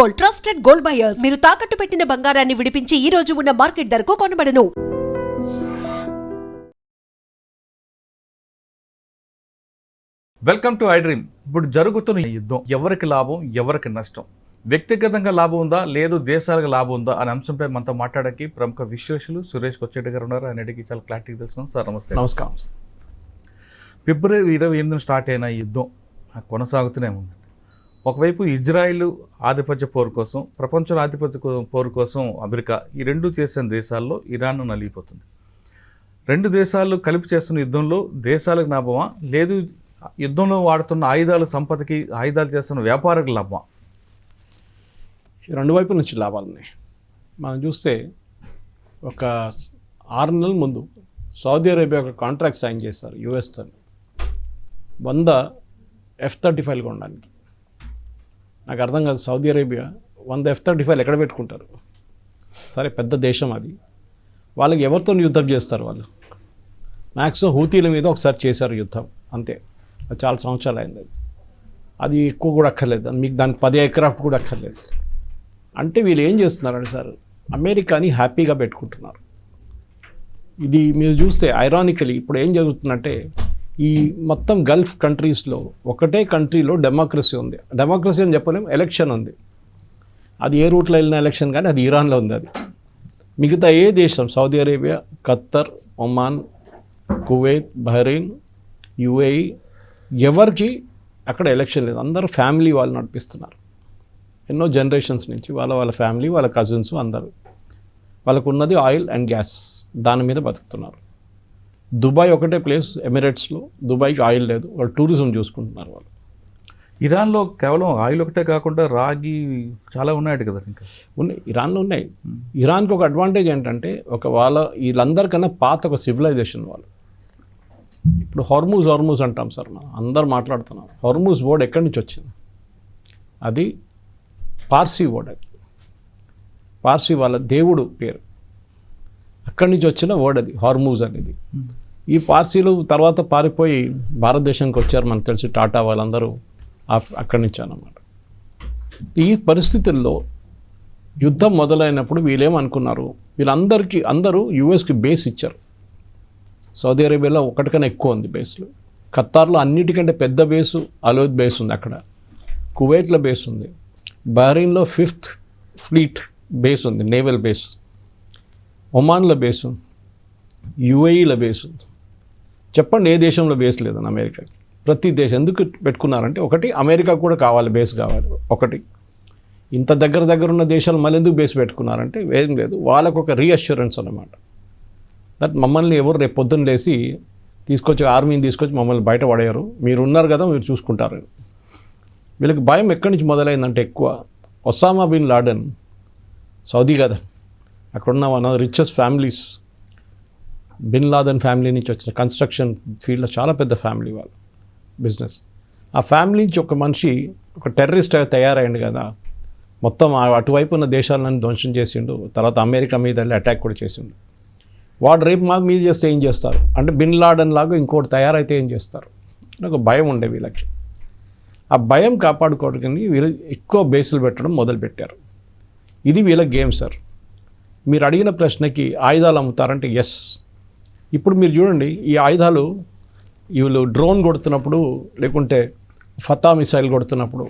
Gold, trusted gold buyers. మీరు తాకట్టు పెట్టిన బంగారాన్ని విడిపించి ఈ రోజు ఉన్న మార్కెట్ ధరకు కొనబడను. Welcome to I dream. ఇప్పుడు జరుగుతున్న యుద్ధం ఎవరికి లాభం, ఎవరికి నష్టం, వ్యక్తిగతంగా లాభం ఉందా లేదు దేశాలకు లాభం ఉందా అనే అంశంపై మనతో మాట్లాడడానికి ప్రముఖ విశ్లేషకులు సురేష్ కొచ్చేటి గారు ఉన్నారు. ఆయనకి చాలా క్లారిటీ తెలుసుకున్నాం. సార్ నమస్తే. నమస్కారం. ఫిబ్రవరి 28 స్టార్ట్ అయిన ఈ యుద్ధం కొనసాగుతూనే ఉంది. ఒకవైపు ఇజ్రాయిల్ ఆధిపత్య పోరు కోసం, ప్రపంచంలో ఆధిపత్య పోరు కోసం అమెరికా, ఈ రెండు చేసిన దేశాల్లో ఇరాన్ నలిగిపోతుంది. రెండు దేశాలు కలిపి చేస్తున్న యుద్ధంలో దేశాలకు లాభమా లేదు యుద్ధంలో వాడుతున్న ఆయుధాల సంపదకి, ఆయుధాలు చేస్తున్న వ్యాపారకు లాభమా? రెండు వైపుల నుంచి లాభాలు ఉన్నాయి. మనం చూస్తే ఒక 6 నెలల ముందు సౌదీ అరేబియా ఒక కాంట్రాక్ట్ సైన్ చేశారు యుఎస్తో 100 F-35 కొనడానికి. నాకు అర్థం కాదు, సౌదీ అరేబియా 100 F-35 ఎక్కడ పెట్టుకుంటారు? సరే, పెద్ద దేశం అది, వాళ్ళకి ఎవరితో యుద్ధం చేస్తారు? వాళ్ళు మ్యాక్సిమం హూతీల మీద ఒకసారి చేశారు యుద్ధం, అంతే. అది చాలా సంవత్సరాలు అయింది. అది ఎక్కువ కూడా అక్కర్లేదు, మీకు దానికి 10 ఎయిర్క్రాఫ్ట్ కూడా అక్కర్లేదు. అంటే వీళ్ళు ఏం చేస్తున్నారంటే సార్, అమెరికాని హ్యాపీగా పెట్టుకుంటున్నారు. ఇది మీరు చూస్తే ఐరానికలీ ఇప్పుడు ఏం జరుగుతుందంటే, ఈ మొత్తం గల్ఫ్ కంట్రీస్లో ఒకటే కంట్రీలో డెమోక్రసీ ఉంది. డెమోక్రసీ అని చెప్పలేము, ఎలక్షన్ ఉంది. అది ఏ రూట్లో వెళ్ళిన ఎలక్షన్, కానీ అది ఇరాన్లో ఉంది. అది మిగతా ఏ దేశం, Saudi Arabia, Khattar, Oman, Kuwait, Bahrain, UAE, ఎవరికి అక్కడ ఎలక్షన్ లేదు. అందరూ ఫ్యామిలీ వాళ్ళు నడిపిస్తున్నారు. ఎన్నో జనరేషన్స్ నుంచి వాళ్ళ ఫ్యామిలీ, వాళ్ళ కజిన్స్ అందరూ. వాళ్ళకు ఉన్నది ఆయిల్ అండ్ గ్యాస్, దాని మీద బతుకుతున్నారు. దుబాయ్ ఒకటే ప్లేస్ ఎమిరేట్స్లో, దుబాయ్కి ఆయిల్ లేదు, వాళ్ళు టూరిజం చూసుకుంటున్నారు. వాళ్ళు ఇరాన్లో కేవలం ఆయిల్ ఒకటే కాకుండా రాగి చాలా ఉన్నాయట కదా, ఇంకా ఉన్నాయి, ఇరాన్లో ఉన్నాయి. ఇరాన్కి ఒక అడ్వాంటేజ్ ఏంటంటే, వీళ్ళందరికన్నా పాత ఒక సివిలైజేషన్ వాళ్ళు. ఇప్పుడు హోర్మూజ్ అంటాం సార్, మనం అందరు మాట్లాడుతున్నాం. హోర్మూజ్ వర్డ్ ఎక్కడి నుంచి వచ్చింది? అది పార్సీ వర్డ్. అది పార్సీ వాళ్ళ దేవుడు పేరు, అక్కడి నుంచి వచ్చిన వర్డ్ అది హోర్మూజ్ అనేది. ఈ పార్సీలు తర్వాత పారిపోయి భారతదేశానికి వచ్చారు, మనకు తెలిసి టాటా వాళ్ళందరూ అక్కడి నుంచి అన్నమాట. ఈ పరిస్థితుల్లో యుద్ధం మొదలైనప్పుడు వీళ్ళేమనుకున్నారు, అందరూ యుఎస్కి బేస్ ఇచ్చారు. సౌదీ అరేబియాలో ఒకటికన్నా ఎక్కువ ఉంది బేస్లు. ఖత్తార్లో అన్నిటికంటే పెద్ద బేసు అలోద్ బేస్ ఉంది అక్కడ. కువైట్లో బేస్ ఉంది. బహ్రెయిన్లో 5th ఫ్లీట్ బేస్ ఉంది, నేవల్ బేస్. ఒమాన్లో బేస్ ఉంది. యుఏఈలో బేస్ ఉంది. చెప్పండి, ఏ దేశంలో బేస్ లేదని అమెరికాకి? ప్రతి దేశం ఎందుకు పెట్టుకున్నారంటే, ఒకటి అమెరికా కూడా కావాలి, బేస్ కావాలి. ఒకటి ఇంత దగ్గర ఉన్న దేశాలు మళ్ళీ ఎందుకు బేస్ పెట్టుకున్నారంటే, ఏం లేదు, వాళ్ళకు ఒక రీఅష్యూరెన్స్ అన్నమాట. దట్ మమ్మల్ని ఎవరు రేపు పొద్దున్న లేసి ఆర్మీని తీసుకొచ్చి మమ్మల్ని బయట పడేయరు, మీరు ఉన్నారు కదా, మీరు చూసుకుంటారు. వీళ్ళకి భయం ఎక్కడి నుంచి మొదలైందంటే, ఎక్కువ ఒసామా బిన్ లాడెన్ సౌదీ కదా, అక్కడున్న one of the richest families. Bin Laden family నుంచి వచ్చిన కన్స్ట్రక్షన్ ఫీల్డ్లో చాలా పెద్ద ఫ్యామిలీ వాళ్ళు, బిజినెస్. ఆ ఫ్యామిలీ నుంచి ఒక మనిషి ఒక టెర్రరిస్ట్ తయారైండు కదా, మొత్తం అటువైపు ఉన్న దేశాలను ధ్వంసం చేసిండు. తర్వాత అమెరికా మీద వెళ్ళి అటాక్ కూడా చేసిండు. వాడు రేపు మాకు మీద చేస్తే ఏం చేస్తారు అంటే, బిన్ లాడెన్ లాగా ఇంకోటి తయారైతే ఏం చేస్తారు అని ఒక భయం ఉండే వీళ్ళకి. ఆ భయం కాపాడుకోవడానికి వీళ్ళు ఎక్కువ బేసులు పెట్టడం మొదలుపెట్టారు. ఇది వీళ్ళ గేమ్ సార్. మీరు అడిగిన ప్రశ్నకి ఆయుధాలు అమ్ముతారంటే ఎస్. ఇప్పుడు మీరు చూడండి, ఈ ఆయుధాలు వీళ్ళు డ్రోన్ కొడుతున్నప్పుడు, లేకుంటే ఫతా మిసైల్ కొడుతున్నప్పుడు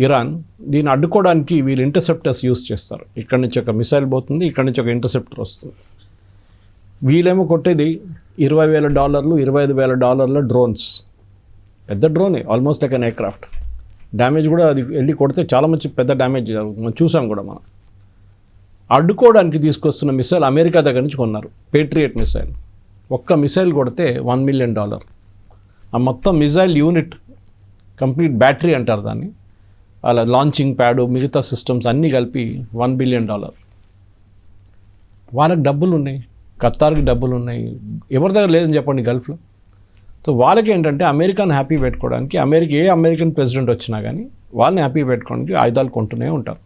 ఇరాన్, దీన్ని అడ్డుకోవడానికి వీళ్ళు ఇంటర్సెప్టర్స్ యూజ్ చేస్తారు. ఇక్కడి నుంచి ఒక మిసైల్ పోతుంది, ఇక్కడి నుంచి ఒక ఇంటర్సెప్టర్ వస్తుంది. వీళ్ళేమో కొట్టేది $20,000, $25,000 డ్రోన్స్. పెద్ద డ్రోనే, almost like an aircraft. Damage కూడా అది వెళ్ళి కొడితే చాలా మంచి పెద్ద డ్యామేజ్ జరుగుతుంది, మనం చూసాం కూడా. మనం అడ్డుకోవడానికి తీసుకొస్తున్న మిసైల్ అమెరికా దగ్గర నుంచి కొన్నారు, పేట్రియట్ మిసైల్. ఒక్క మిసైల్ కొడితే $1 million. ఆ మొత్తం మిసైల్ యూనిట్, కంప్లీట్ బ్యాటరీ అంటారు దాన్ని, అలా లాంచింగ్ ప్యాడు, మిగతా సిస్టమ్స్ అన్నీ కలిపి $1 billion. వాళ్ళకి డబ్బులు ఉన్నాయి, ఖత్తార్కి డబ్బులు ఉన్నాయి, ఎవరి దగ్గర లేదని చెప్పండి గల్ఫ్లో. సో వాళ్ళకి ఏంటంటే, అమెరికాని హ్యాపీ పెట్టుకోవడానికి, ఏ అమెరికన్ ప్రెసిడెంట్ వచ్చినా కానీ వాళ్ళని హ్యాపీ పెట్టుకోవడానికి ఆయుధాలు కొంటూనే ఉంటారు.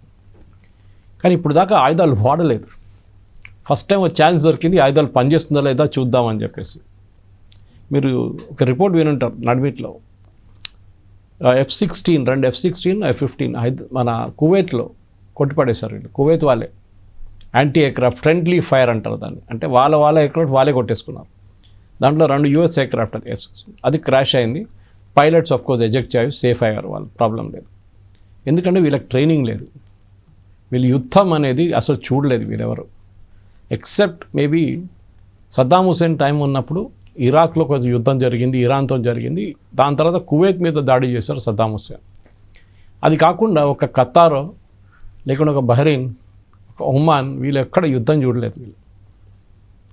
కానీ ఇప్పుడు దాకా ఆయుధాలు వాడలేదు. ఫస్ట్ టైం ఒక ఛాన్స్ దొరికింది, ఆయుధాలు పనిచేస్తుందా లేదా చూద్దామని చెప్పేసి. మీరు ఒక రిపోర్ట్ వినుంటారు నడిమిట్లో, F-16 రెండు F-16 F-15 మన కువైట్లో కొట్టిపడేశారు వీళ్ళు. కువైత్ వాళ్ళే యాంటీ ఎయిర్క్రాఫ్ట్ ఫ్రెండ్లీ ఫైర్ అంటారు దాన్ని. అంటే వాళ్ళ ఎయిర్క్రాఫ్ట్ వాళ్ళే కొట్టేసుకున్నారు. దాంట్లో 2 US ఎయిర్క్రాఫ్ట్ అది F-16 అది క్రాష్ అయింది. పైలట్స్ ఆఫ్ కోర్స్ ఎజెక్ట్ అయ్యి సేఫ్ అయ్యారు, వాళ్ళు ప్రాబ్లం లేదు. ఎందుకంటే వీళ్ళకి ట్రైనింగ్ లేదు, వీళ్ళు యుద్ధం అనేది అసలు చూడలేదు వీళ్ళెవరు. Except maybe Saddam Hussein time ఉన్నప్పుడు ఇరాక్లో కొంచెం యుద్ధం జరిగింది, ఇరాన్తో జరిగింది. దాని తర్వాత కువైత్ మీద దాడి చేశారు సద్దాం హుసేన్. అది కాకుండా ఒక ఖతార్ లేకుండా ఒక బహ్రెయిన్, ఒక ఒమాన్, వీళ్ళు ఎక్కడ యుద్ధం చూడలేదు. వీళ్ళు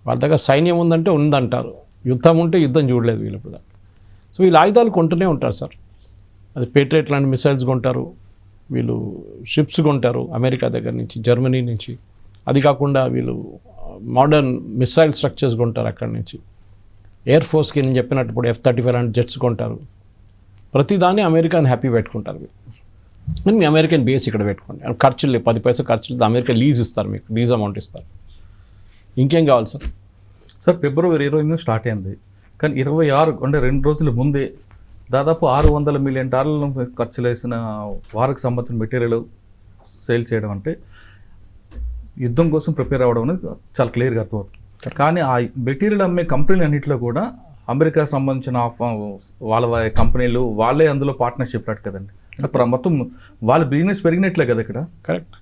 వాళ్ళ దగ్గర సైన్యం ఉందంటే ఉందంటారు, యుద్ధం ఉంటే యుద్ధం చూడలేదు వీళ్ళు ఇప్పుడు. సో వీళ్ళు ఆయుధాలు కొంటూనే ఉంటారు సార్. అది పేట్రియట్ లాంటి మిసైల్స్ కొంటారు, వీళ్ళు షిప్స్ కొంటారు అమెరికా దగ్గర నుంచి, జర్మనీ నుంచి. అది కాకుండా వీళ్ళు మోడర్న్ మిసైల్ స్ట్రక్చర్స్ కొంటారు అక్కడి నుంచి. ఎయిర్ ఫోర్స్కి నేను చెప్పినట్టు ఇప్పుడు F-35 లాంటి జెట్స్ కొంటారు. ప్రతిదాన్ని అమెరికాని హ్యాపీ పెట్టుకుంటారు వీళ్ళు. మరి మీ అమెరికన్ బేస్ ఇక్కడ పెట్టుకోండి, ఖర్చులు 10 పైసలు ఖర్చులు అమెరికా లీజ్ ఇస్తారు, మీకు లీజ్ అమౌంట్ ఇస్తారు. ఇంకేం కావాలి సార్? సార్ ఫిబ్రవరి 20 స్టార్ట్ అయింది, కానీ 26 అంటే 2 రోజుల ముందే దాదాపు $600 మిలియన్ ఖర్చులు వేసిన వారికి సంబంధించిన మెటీరియల్ సేల్ చేయడం అంటే యుద్ధం కోసం ప్రిపేర్ అవ్వడం అనేది చాలా క్లియర్గా అర్థమవుతుంది. కానీ ఆ మెటీరియల్ అమ్మే కంపెనీలు అన్నింటిలో కూడా అమెరికా సంబంధించిన వాళ్ళ కంపెనీలు వాళ్ళే అందులో పార్ట్నర్షిప్ రాడు కదండి. అంటే మొత్తం వాళ్ళ బిజినెస్ పెరిగినట్లే కదా ఇక్కడ. కరెక్ట్.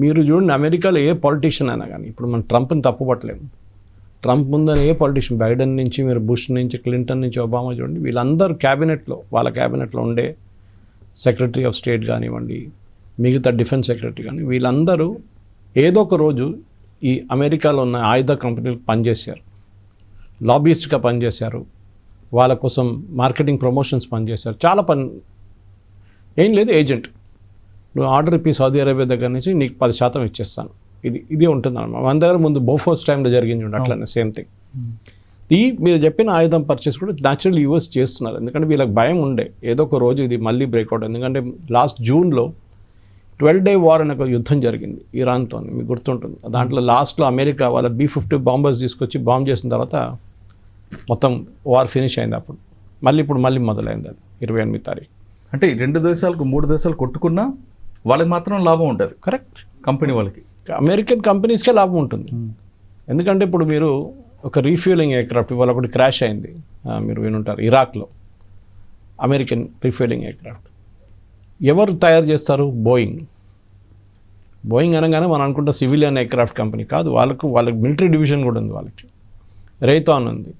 మీరు చూడండి, అమెరికాలో ఏ పొలిటీషియన్ అయినా కానీ, ఇప్పుడు మనం ట్రంప్ని తప్పుపట్టలేము. ట్రంప్ ముందని ఏ పొలిటీషియన్, బైడెన్ నుంచి మీరు బుష్ నుంచి క్లింటన్ నుంచి ఒబామా చూడండి, వీళ్ళందరూ క్యాబినెట్లో, వాళ్ళ క్యాబినెట్లో ఉండే సెక్రటరీ ఆఫ్ స్టేట్ కానివ్వండి, మిగతా డిఫెన్స్ సెక్రటరీ కానీ, వీళ్ళందరూ ఏదో ఒక రోజు ఈ అమెరికాలో ఉన్న ఆయుధ కంపెనీలకు పనిచేశారు, లాబీయిస్ట్గా పనిచేశారు, వాళ్ళ కోసం మార్కెటింగ్ ప్రమోషన్స్ పనిచేశారు, చాలా ఏం లేదు, ఏజెంట్. నువ్వు ఆర్డర్ ఇప్పి సౌదీ అరేబియా దగ్గర నుంచి నీకు 10% ఇచ్చేస్తాను, ఇది ఉంటుంది అన్నమాట. మన దగ్గర ముందు బోఫోర్స్ టైంలో జరిగింది చూడండి, అట్లనే సేమ్ థింగ్. మీరు చెప్పిన ఆయుధం పర్చేస్ కూడా న్యాచురల్ యూఎస్ చేస్తున్నారు, ఎందుకంటే వీళ్ళకి భయం ఉండే ఏదో ఒక రోజు ఇది మళ్ళీ బ్రేక్అవుట్. ఎందుకంటే లాస్ట్ జూన్లో 12-day వార్ అనే ఒక యుద్ధం జరిగింది ఇరాన్తో, మీకు గుర్తుంటుంది. దాంట్లో లాస్ట్లో అమెరికా వాళ్ళ B-50 బాంబర్స్ తీసుకొచ్చి బాంబ్ చేసిన తర్వాత మొత్తం వార్ ఫినిష్ అయింది. అప్పుడు మళ్ళీ మొదలైంది అది 28 తారీఖు. అంటే 2 దేశాలకు 3 దేశాలు కొట్టుకున్నా వాళ్ళకి మాత్రం లాభం ఉంటుంది. కరెక్ట్. కంపెనీ వాళ్ళకి, అమెరికన్ కంపెనీస్కే లాభం ఉంటుంది. ఎందుకంటే ఇప్పుడు మీరు ఒక రీఫ్యూలింగ్ ఎయిర్క్రాఫ్ట్ ఇవాళ ఒకటి క్రాష్ అయింది, మీరు వినుంటారు, ఇరాక్లో అమెరికన్ రీఫ్యూలింగ్ ఎయిర్క్రాఫ్ట్. ఎవరు తయారు చేస్తారు? బోయింగ్ అనగానే మనం అనుకుంటే సివిలియన్ ఎయిర్క్రాఫ్ట్ కంపెనీ కాదు, వాళ్ళకి మిలిటరీ డివిజన్ కూడా ఉంది, వాళ్ళకి రేథాన్ ఉంది,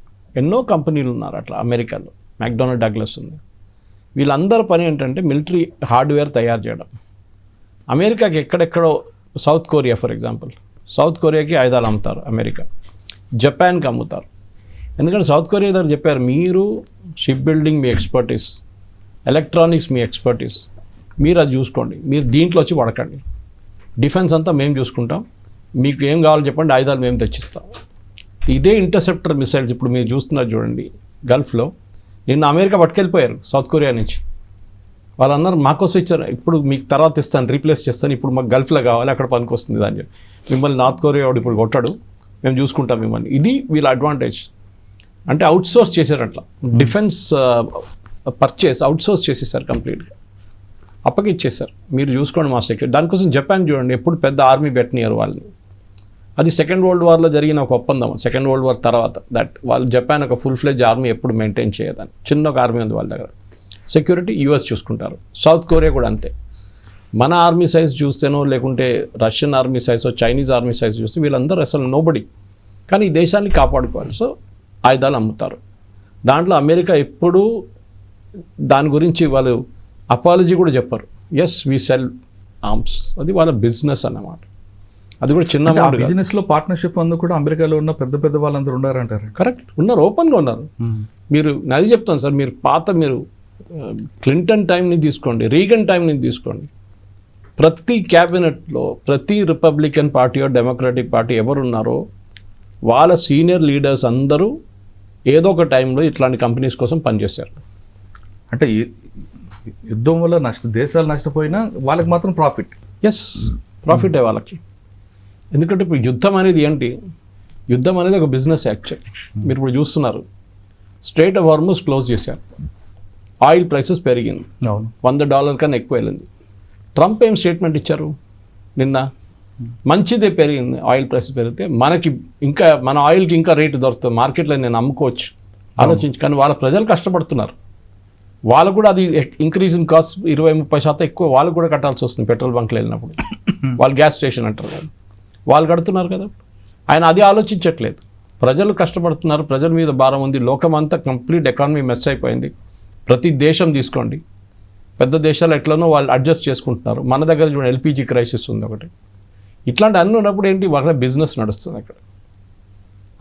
ఎన్నో కంపెనీలు ఉన్నారు అట్లా అమెరికాలో, మెక్డొనాల్డ్ డగ్లస్ ఉంది. వీళ్ళందరి పని ఏంటంటే మిలిటరీ హార్డ్వేర్ తయారు చేయడం. అమెరికాకి ఎక్కడెక్కడో, South Korea for example, South కొరియాకి ఆయుధాలు అమ్ముతారు అమెరికా, జపాన్కి అమ్ముతారు. ఎందుకంటే సౌత్ కొరియా దగ్గర చెప్పారు, మీరు షిప్ బిల్డింగ్ మీ ఎక్స్పర్టీస్, ఎలక్ట్రానిక్స్ మీ ఎక్స్పర్టీస్, మీరు అది చూసుకోండి, మీరు దీంట్లో వచ్చి పడకండి, డిఫెన్స్ అంతా మేము చూసుకుంటాం, మీకు ఏం కావాలో చెప్పండి, ఆయుధాలు మేము తెచ్చిస్తాం. ఇదే ఇంటర్సెప్టర్ మిసైల్స్ ఇప్పుడు మీరు చూస్తున్నారు చూడండి గల్ఫ్లో, నిన్న అమెరికా పట్టుకెళ్ళిపోయారు సౌత్ కొరియా నుంచి. వాళ్ళు అన్నారు మాకోసం ఇచ్చారు, ఇప్పుడు మీకు తర్వాత ఇస్తాను, రీప్లేస్ చేస్తాను, ఇప్పుడు మాకు గల్ఫ్లో కావాలి, అక్కడ పనికి వస్తుంది అని చెప్పి. మిమ్మల్ని నార్త్ కొరియా వాడు ఇప్పుడు కొట్టాడు, మేము చూసుకుంటాం మిమ్మల్ని. ఇది వీళ్ళ అడ్వాంటేజ్. అంటే అవుట్సోర్స్ చేశారు అట్లా, డిఫెన్స్ పర్చేస్ అవుట్సోర్స్ చేసేసారు కంప్లీట్గా, అప్పగిచ్చేసారు, మీరు చూసుకోండి మా సెక్యూరిటీ. దానికోసం జపాన్ చూడండి, ఎప్పుడు పెద్ద ఆర్మీ పెట్టనియరు వాళ్ళని. అది సెకండ్ వరల్డ్ వార్లో జరిగిన ఒక ఒప్పందం, సెకండ్ వరల్డ్ వార్ తర్వాత వాళ్ళు జపాన్ ఒక ఫుల్ ఫ్లెడ్జ్ ఆర్మీ ఎప్పుడు మెయింటైన్ చేయదని, చిన్న ఒక ఆర్మీ ఉంది వాళ్ళ దగ్గర, సెక్యూరిటీ యూఎస్ చూసుకుంటారు. సౌత్ కొరియా కూడా అంతే. మన ఆర్మీ సైజ్ చూస్తేనో లేకుంటే రష్యన్ ఆర్మీ సైజో చైనీస్ ఆర్మీ సైజ్ చూస్తే వీళ్ళందరూ అసలు నోబడి, కానీ ఈ దేశాన్ని కాపాడుకోవాలి. సో ఆయుధాలు అమ్ముతారు. దాంట్లో అమెరికా ఎప్పుడూ దాని గురించి వాళ్ళు అపాలజీ కూడా చెప్పారు. ఎస్ వీ సెల్ ఆర్మ్స్, అది వాళ్ళ బిజినెస్ అన్నమాట. అది కూడా చిన్న బిజినెస్లో పార్ట్నర్షిప్ అందుకు కూడా అమెరికాలో ఉన్న పెద్ద వాళ్ళందరూ ఉన్నారంటారు. కరెక్ట్, ఉన్నారు, ఓపెన్గా ఉన్నారు. మీరు అది చెప్తాను సార్, మీరు క్లింటన్ టైం నుంచి తీసుకోండి, రీగన్ టైం నుంచి తీసుకోండి, ప్రతి క్యాబినెట్లో ప్రతి రిపబ్లికన్ పార్టీ డెమోక్రాటిక్ పార్టీ ఎవరున్నారో వాళ్ళ సీనియర్ లీడర్స్ అందరూ ఏదో ఒక టైంలో ఇట్లాంటి కంపెనీస్ కోసం పనిచేశారు. అంటే యుద్ధం వల్ల దేశాలు నష్టపోయినా వాళ్ళకి మాత్రం ప్రాఫిట్. ఎస్, ప్రాఫిటే వాళ్ళకి. ఎందుకంటే ఇప్పుడు యుద్ధం అనేది ఏంటి? యుద్ధం అనేది ఒక బిజినెస్ యాక్చువల్లీ. మీరు ఇప్పుడు చూస్తున్నారు, స్ట్రైట్ ఆఫ్ హార్మజ్ క్లోజ్ చేశారు. ఆయిల్ ప్రైసెస్ పెరిగింది, అవును. $100 కన్నా ఎక్కువ వెళ్ళింది. ట్రంప్ ఏం స్టేట్మెంట్ ఇచ్చారు నిన్న? మంచిదే పెరిగింది, ఆయిల్ ప్రైస్ పెరిగితే మనకి ఇంకా మన ఆయిల్కి ఇంకా రేటు దొరుకుతుంది మార్కెట్లో, నేను అమ్ముకోవచ్చు ఆలోచించి. కానీ వాళ్ళ ప్రజలు కష్టపడుతున్నారు, వాళ్ళు కూడా అది ఇంక్రీజ్ ఇన్ కాస్ట్ 20-30% ఎక్కువ వాళ్ళు కూడా కట్టాల్సి వస్తుంది పెట్రోల్ బంక్లు వెళ్ళినప్పుడు. వాళ్ళు గ్యాస్ స్టేషన్ అంటారు కదా, వాళ్ళు కడుతున్నారు కదా. ఆయన అది ఆలోచించట్లేదు. ప్రజలు కష్టపడుతున్నారు, ప్రజల మీద భారం ఉంది. లోకమంతా కంప్లీట్ ఎకానమీ మెస్ అయిపోయింది. ప్రతి దేశం తీసుకోండి, పెద్ద దేశాలు ఎట్లనో వాళ్ళు అడ్జస్ట్ చేసుకుంటున్నారు. మన దగ్గర చూడండి ఎల్పిజి క్రైసిస్ ఉంది ఒకటి. ఇట్లాంటి అన్నీ ఉన్నప్పుడు ఏంటి, వాళ్ళ బిజినెస్ నడుస్తుంది అక్కడ.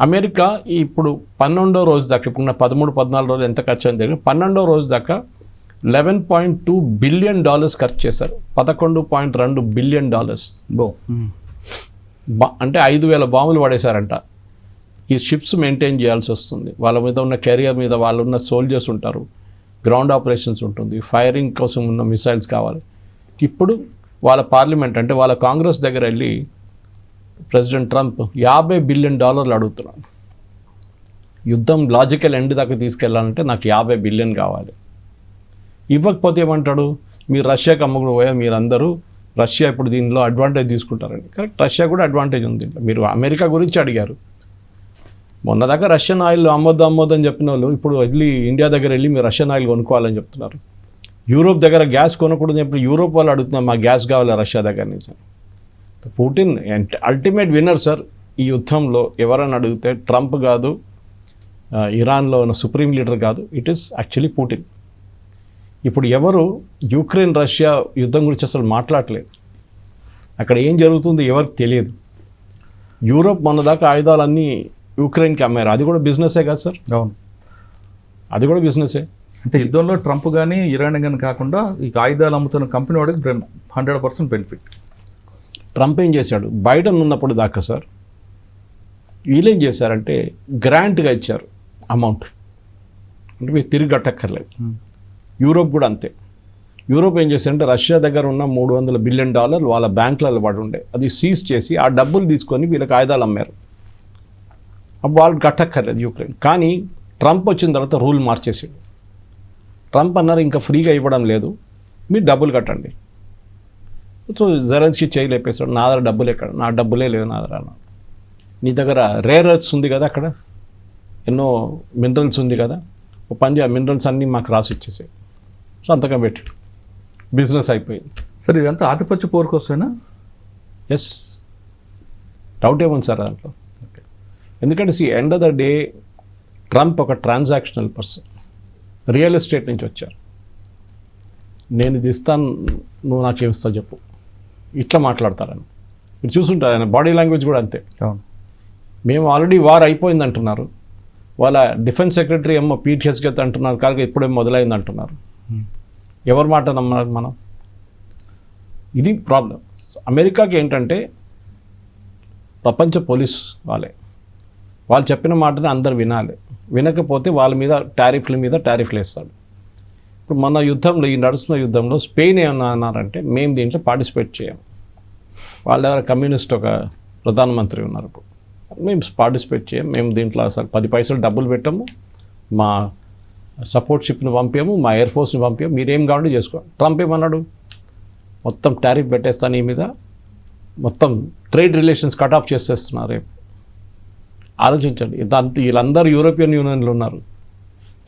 అమెరికా ఇప్పుడు 12వ రోజు దాకా, ఇప్పుడు 13-14 రోజులు ఎంత ఖర్చు అయింది తెలియదు, 12వ రోజు దాకా $11.2 బిలియన్ ఖర్చు చేశారు. $11.2 బిలియన్. అంటే 5,000 బాంబులు పడేశారంట. ఈ షిప్స్ మెయింటైన్ చేయాల్సి వస్తుంది, వాళ్ళ మీద ఉన్న కెరియర్ మీద వాళ్ళు ఉన్న సోల్జర్స్ ఉంటారు, గ్రౌండ్ ఆపరేషన్స్ ఉంటుంది, ఫైరింగ్ కోసం ఉన్న మిసైల్స్ కావాలి. ఇప్పుడు వాళ్ళ పార్లమెంట్ అంటే వాళ్ళ కాంగ్రెస్ దగ్గర వెళ్ళి ప్రెసిడెంట్ ట్రంప్ $50 బిలియన్ అడుగుతున్నాడు. యుద్ధం లాజికల్ ఎండ్ దాకా తీసుకెళ్లాలంటే నాకు $50 బిలియన్ కావాలి. ఇవ్వకపోతే ఏమంటాడు, మీరు రష్యాకి అమ్మకూడదు పోయా, మీరందరూ రష్యా ఇప్పుడు దీనిలో అడ్వాంటేజ్ తీసుకుంటారండి. కరెక్ట్, రష్యా కూడా అడ్వాంటేజ్ ఉంది. మీరు అమెరికా గురించి అడిగారు, మొన్నదాకా రష్యన్ ఆయిల్ అమ్మొద్దని చెప్పిన వాళ్ళు ఇప్పుడు వెళ్ళి ఇండియా దగ్గర వెళ్ళి మీరు రష్యన్ ఆయిల్ కొనుక్కోవాలని చెప్తున్నారు. యూరోప్ దగ్గర గ్యాస్ కొనకూడదని చెప్పి యూరోప్ వాళ్ళు అడుగుతున్నారు, మా గ్యాస్ కావాలి రష్యా దగ్గర నుంచి. పుటిన్ అల్టిమేట్ విన్నర్ సార్ ఈ యుద్ధంలో. ఎవరైనా అడిగితే ట్రంప్ కాదు, ఇరాన్లో ఉన్న సుప్రీం లీడర్ కాదు, ఇట్ ఈస్ యాక్చువల్లీ పుటిన్. ఇప్పుడు ఎవరు యుక్రెయిన్ రష్యా యుద్ధం గురించి అసలు మాట్లాడలేదు. అక్కడ ఏం జరుగుతుందో ఎవరికి తెలియదు. యూరోప్ మొన్నదాకా ఆయుధాలన్నీ యుక్రెయిన్కి అమ్మారు, అది కూడా బిజినెసే కదా సార్. అవును, అది కూడా బిజినెసే. అంటే యుద్ధంలో ట్రంప్ కానీ ఇరాన్ కానీ కాకుండా ఈ ఆయుధాలు అమ్ముతున్న కంపెనీ వాడికి 100% బెనిఫిట్. ట్రంప్ ఏం చేశాడు, బైడెన్ ఉన్నప్పుడు దాకా సార్ వీళ్ళేం చేశారంటే గ్రాంట్గా ఇచ్చారు అమౌంట్, అంటే మీరు తిరిగి కట్టక్కర్లేదు. యూరోప్ కూడా అంతే. యూరోప్ ఏం చేశారంటే రష్యా దగ్గర ఉన్న $300 బిలియన్ వాళ్ళ బ్యాంకులలో పడి ఉండే, అది సీజ్ చేసి ఆ డబ్బులు తీసుకొని వీళ్ళకి ఆయుధాలు అమ్మారు. అప్పుడు వాళ్ళు కట్టక్కర్లేదు యుక్రెయిన్. కానీ ట్రంప్ వచ్చిన తర్వాత రూల్ మార్చేసాడు. ట్రంప్ అన్నారు ఇంకా ఫ్రీగా ఇవ్వడం లేదు, మీరు డబ్బులు కట్టండి. సో జెలెన్స్కీ చేయి లేపేశాడు, నా దగ్గర డబ్బులు ఎక్కడ, నా డబ్బులే లేవు నా దగ్గర. నీ దగ్గర రేర్ ఎర్త్స్ ఉంది కదా, అక్కడ ఎన్నో మినరల్స్ ఉంది కదా, ఓ పని చేయ, మినరల్స్ అన్నీ మాకు రాసి ఇచ్చేసాయి. సో అంతగా పెట్టాడు, బిజినెస్ అయిపోయింది. సార్ ఇదంతా ఆధిపత్య పోరు కోసమేనా? ఎస్, డౌట్ ఏముంది సార్ దాంట్లో. ఎందుకంటే end of the day Trump ఒక ట్రాన్సాక్షనల్ పర్సన్, రియల్ ఎస్టేట్ నుంచి వచ్చారు. నేను ఇది ఇస్తాను, నువ్వు నాకేమిస్తావు చెప్పు, ఇట్లా మాట్లాడతారని మీరు చూసుంటారు. ఆయన బాడీ లాంగ్వేజ్ కూడా అంతే. అవును, మేము ఆల్రెడీ వార్ అయిపోయింది అంటున్నారు, వాళ్ళ డిఫెన్స్ సెక్రటరీ ఏమో పీట్ హెస్గెత్ అంటున్నారు, కాక ఇప్పుడే మొదలైంది అంటున్నారు. ఎవరి మాట నమ్మాలి మనం? ఇది ప్రాబ్లం. అమెరికాకి ఏంటంటే ప్రపంచ పోలీస్ వాళ్ళు చెప్పిన మాటని అందరు వినాలి, వినకపోతే వాళ్ళ మీద టారిఫ్లు వేస్తాడు. ఇప్పుడు మన యుద్ధంలో, ఈ నడుస్తున్న యుద్ధంలో స్పెయిన్ ఏమన్నా అన్నారంటే మేము దీంట్లో పార్టిసిపేట్ చేయము. వాళ్ళ దగ్గర కమ్యూనిస్ట్ ఒక ప్రధానమంత్రి ఉన్నారు, ఇప్పుడు మేము పార్టిసిపేట్ చేయం, మేము దీంట్లో అసలు 10 పైసలు డబ్బులు పెట్టాము, మా సపోర్ట్ షిప్ని పంపాము, మా ఎయిర్ ఫోర్స్ని పంపాము, మీరేం కావాలంటే చేసుకోండి. ట్రంప్ ఏమన్నాడు, మొత్తం టారిఫ్ పెట్టేస్తాను ఈ మీద, మొత్తం ట్రేడ్ రిలేషన్స్ కట్ ఆఫ్ చేసేస్తున్నారు రేపు. ఆలోచించండి, వీళ్ళందరూ యూరోపియన్ యూనియన్లో ఉన్నారు,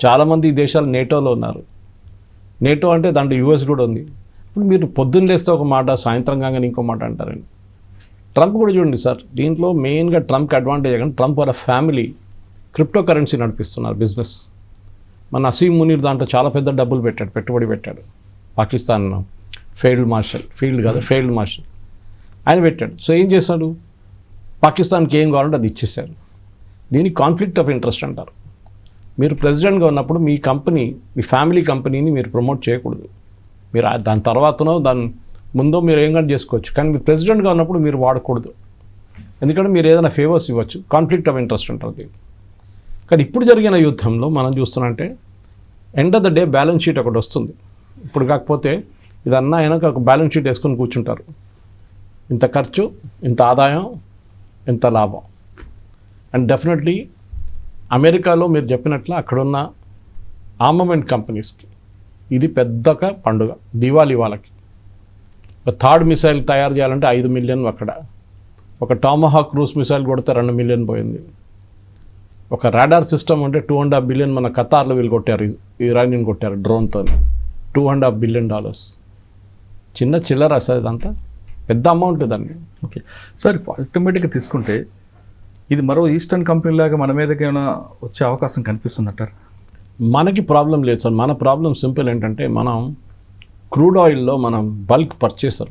చాలామంది దేశాలు నేటోలో ఉన్నారు. నేటో అంటే దాంట్లో యూఎస్ కూడా ఉంది. ఇప్పుడు మీరు పొద్దున్న లేస్తే ఒక మాట, సాయంత్రం కాగానే ఇంకో మాట అంటారండి. ట్రంప్ కూడా చూడండి సార్, దీంట్లో మెయిన్గా ట్రంప్కి అడ్వాంటేజ్ కానీ ట్రంప్ వాళ్ళ ఫ్యామిలీ క్రిప్టో కరెన్సీ నడిపిస్తున్నారు బిజినెస్. మన అసీం మునీర్ దాంట్లో చాలా పెద్ద డబ్బులు పెట్టుబడి పెట్టాడు. పాకిస్తాన్ ఫీల్డ్ మార్షల్ ఆయన పెట్టాడు. సో ఏం చేశాడు, పాకిస్తాన్కి ఏం కావాలంటే అది ఇచ్చేసాడు. దీన్ని కాన్ఫ్లిక్ట్ ఆఫ్ ఇంట్రెస్ట్ అంటారు. మీరు ప్రెసిడెంట్గా ఉన్నప్పుడు మీ కంపెనీ, మీ ఫ్యామిలీ కంపెనీని మీరు ప్రమోట్ చేయకూడదు. మీరు దాని తర్వాతనో దాని ముందో మీరు ఏం కానీ చేసుకోవచ్చు, కానీ మీరు ప్రెసిడెంట్గా ఉన్నప్పుడు మీరు వాడకూడదు. ఎందుకంటే మీరు ఏదైనా ఫేవర్స్ ఇవ్వచ్చు, కాన్ఫ్లిక్ట్ ఆఫ్ ఇంట్రెస్ట్ అంటారు దీన్ని. కానీ ఇప్పుడు జరిగిన యుద్ధంలో మనం చూస్తున్నామంటే end of the day balance sheet ఒకటి వస్తుంది. ఇప్పుడు కాకపోతే ఇదన్నా అయినాక ఒక బ్యాలెన్స్ షీట్ వేసుకొని కూర్చుంటారు, ఇంత ఖర్చు, ఇంత ఆదాయం, ఇంత లాభం. అండ్ డెఫినెట్లీ అమెరికాలో మీరు చెప్పినట్లు అక్కడున్న ఆర్మమెంట్ కంపెనీస్కి ఇది పెద్దగా పండుగ దివాళీ వాళ్ళకి. ఒక థర్డ్ మిసైల్ తయారు చేయాలంటే 5 మిలియన్ అక్కడ. ఒక టామహాక్ క్రూజ్ మిసైల్ కొడితే 2 మిలియన్ పోయింది. ఒక రాడార్ సిస్టమ్ అంటే $2.5 బిలియన్ మన ఖతార్లో వీళ్ళు కొట్టారు, ఇరానియన్ కొట్టారు డ్రోన్తో. $2.5 బిలియన్. చిన్న చిల్లర సార్ ఇదంతా, పెద్ద అమౌంట్ దాన్ని. ఓకే సార్, అల్టిమేట్గా తీసుకుంటే ఇది మరో ఈస్టర్న్ కంపెనీ లాగా మన మీదకి ఏమైనా వచ్చే అవకాశం కనిపిస్తుందంటారు? మనకి ప్రాబ్లం లేదు సార్. మన ప్రాబ్లం సింపుల్ ఏంటంటే మనం క్రూడ్ ఆయిల్లో మనం బల్క్ పర్చేసర్.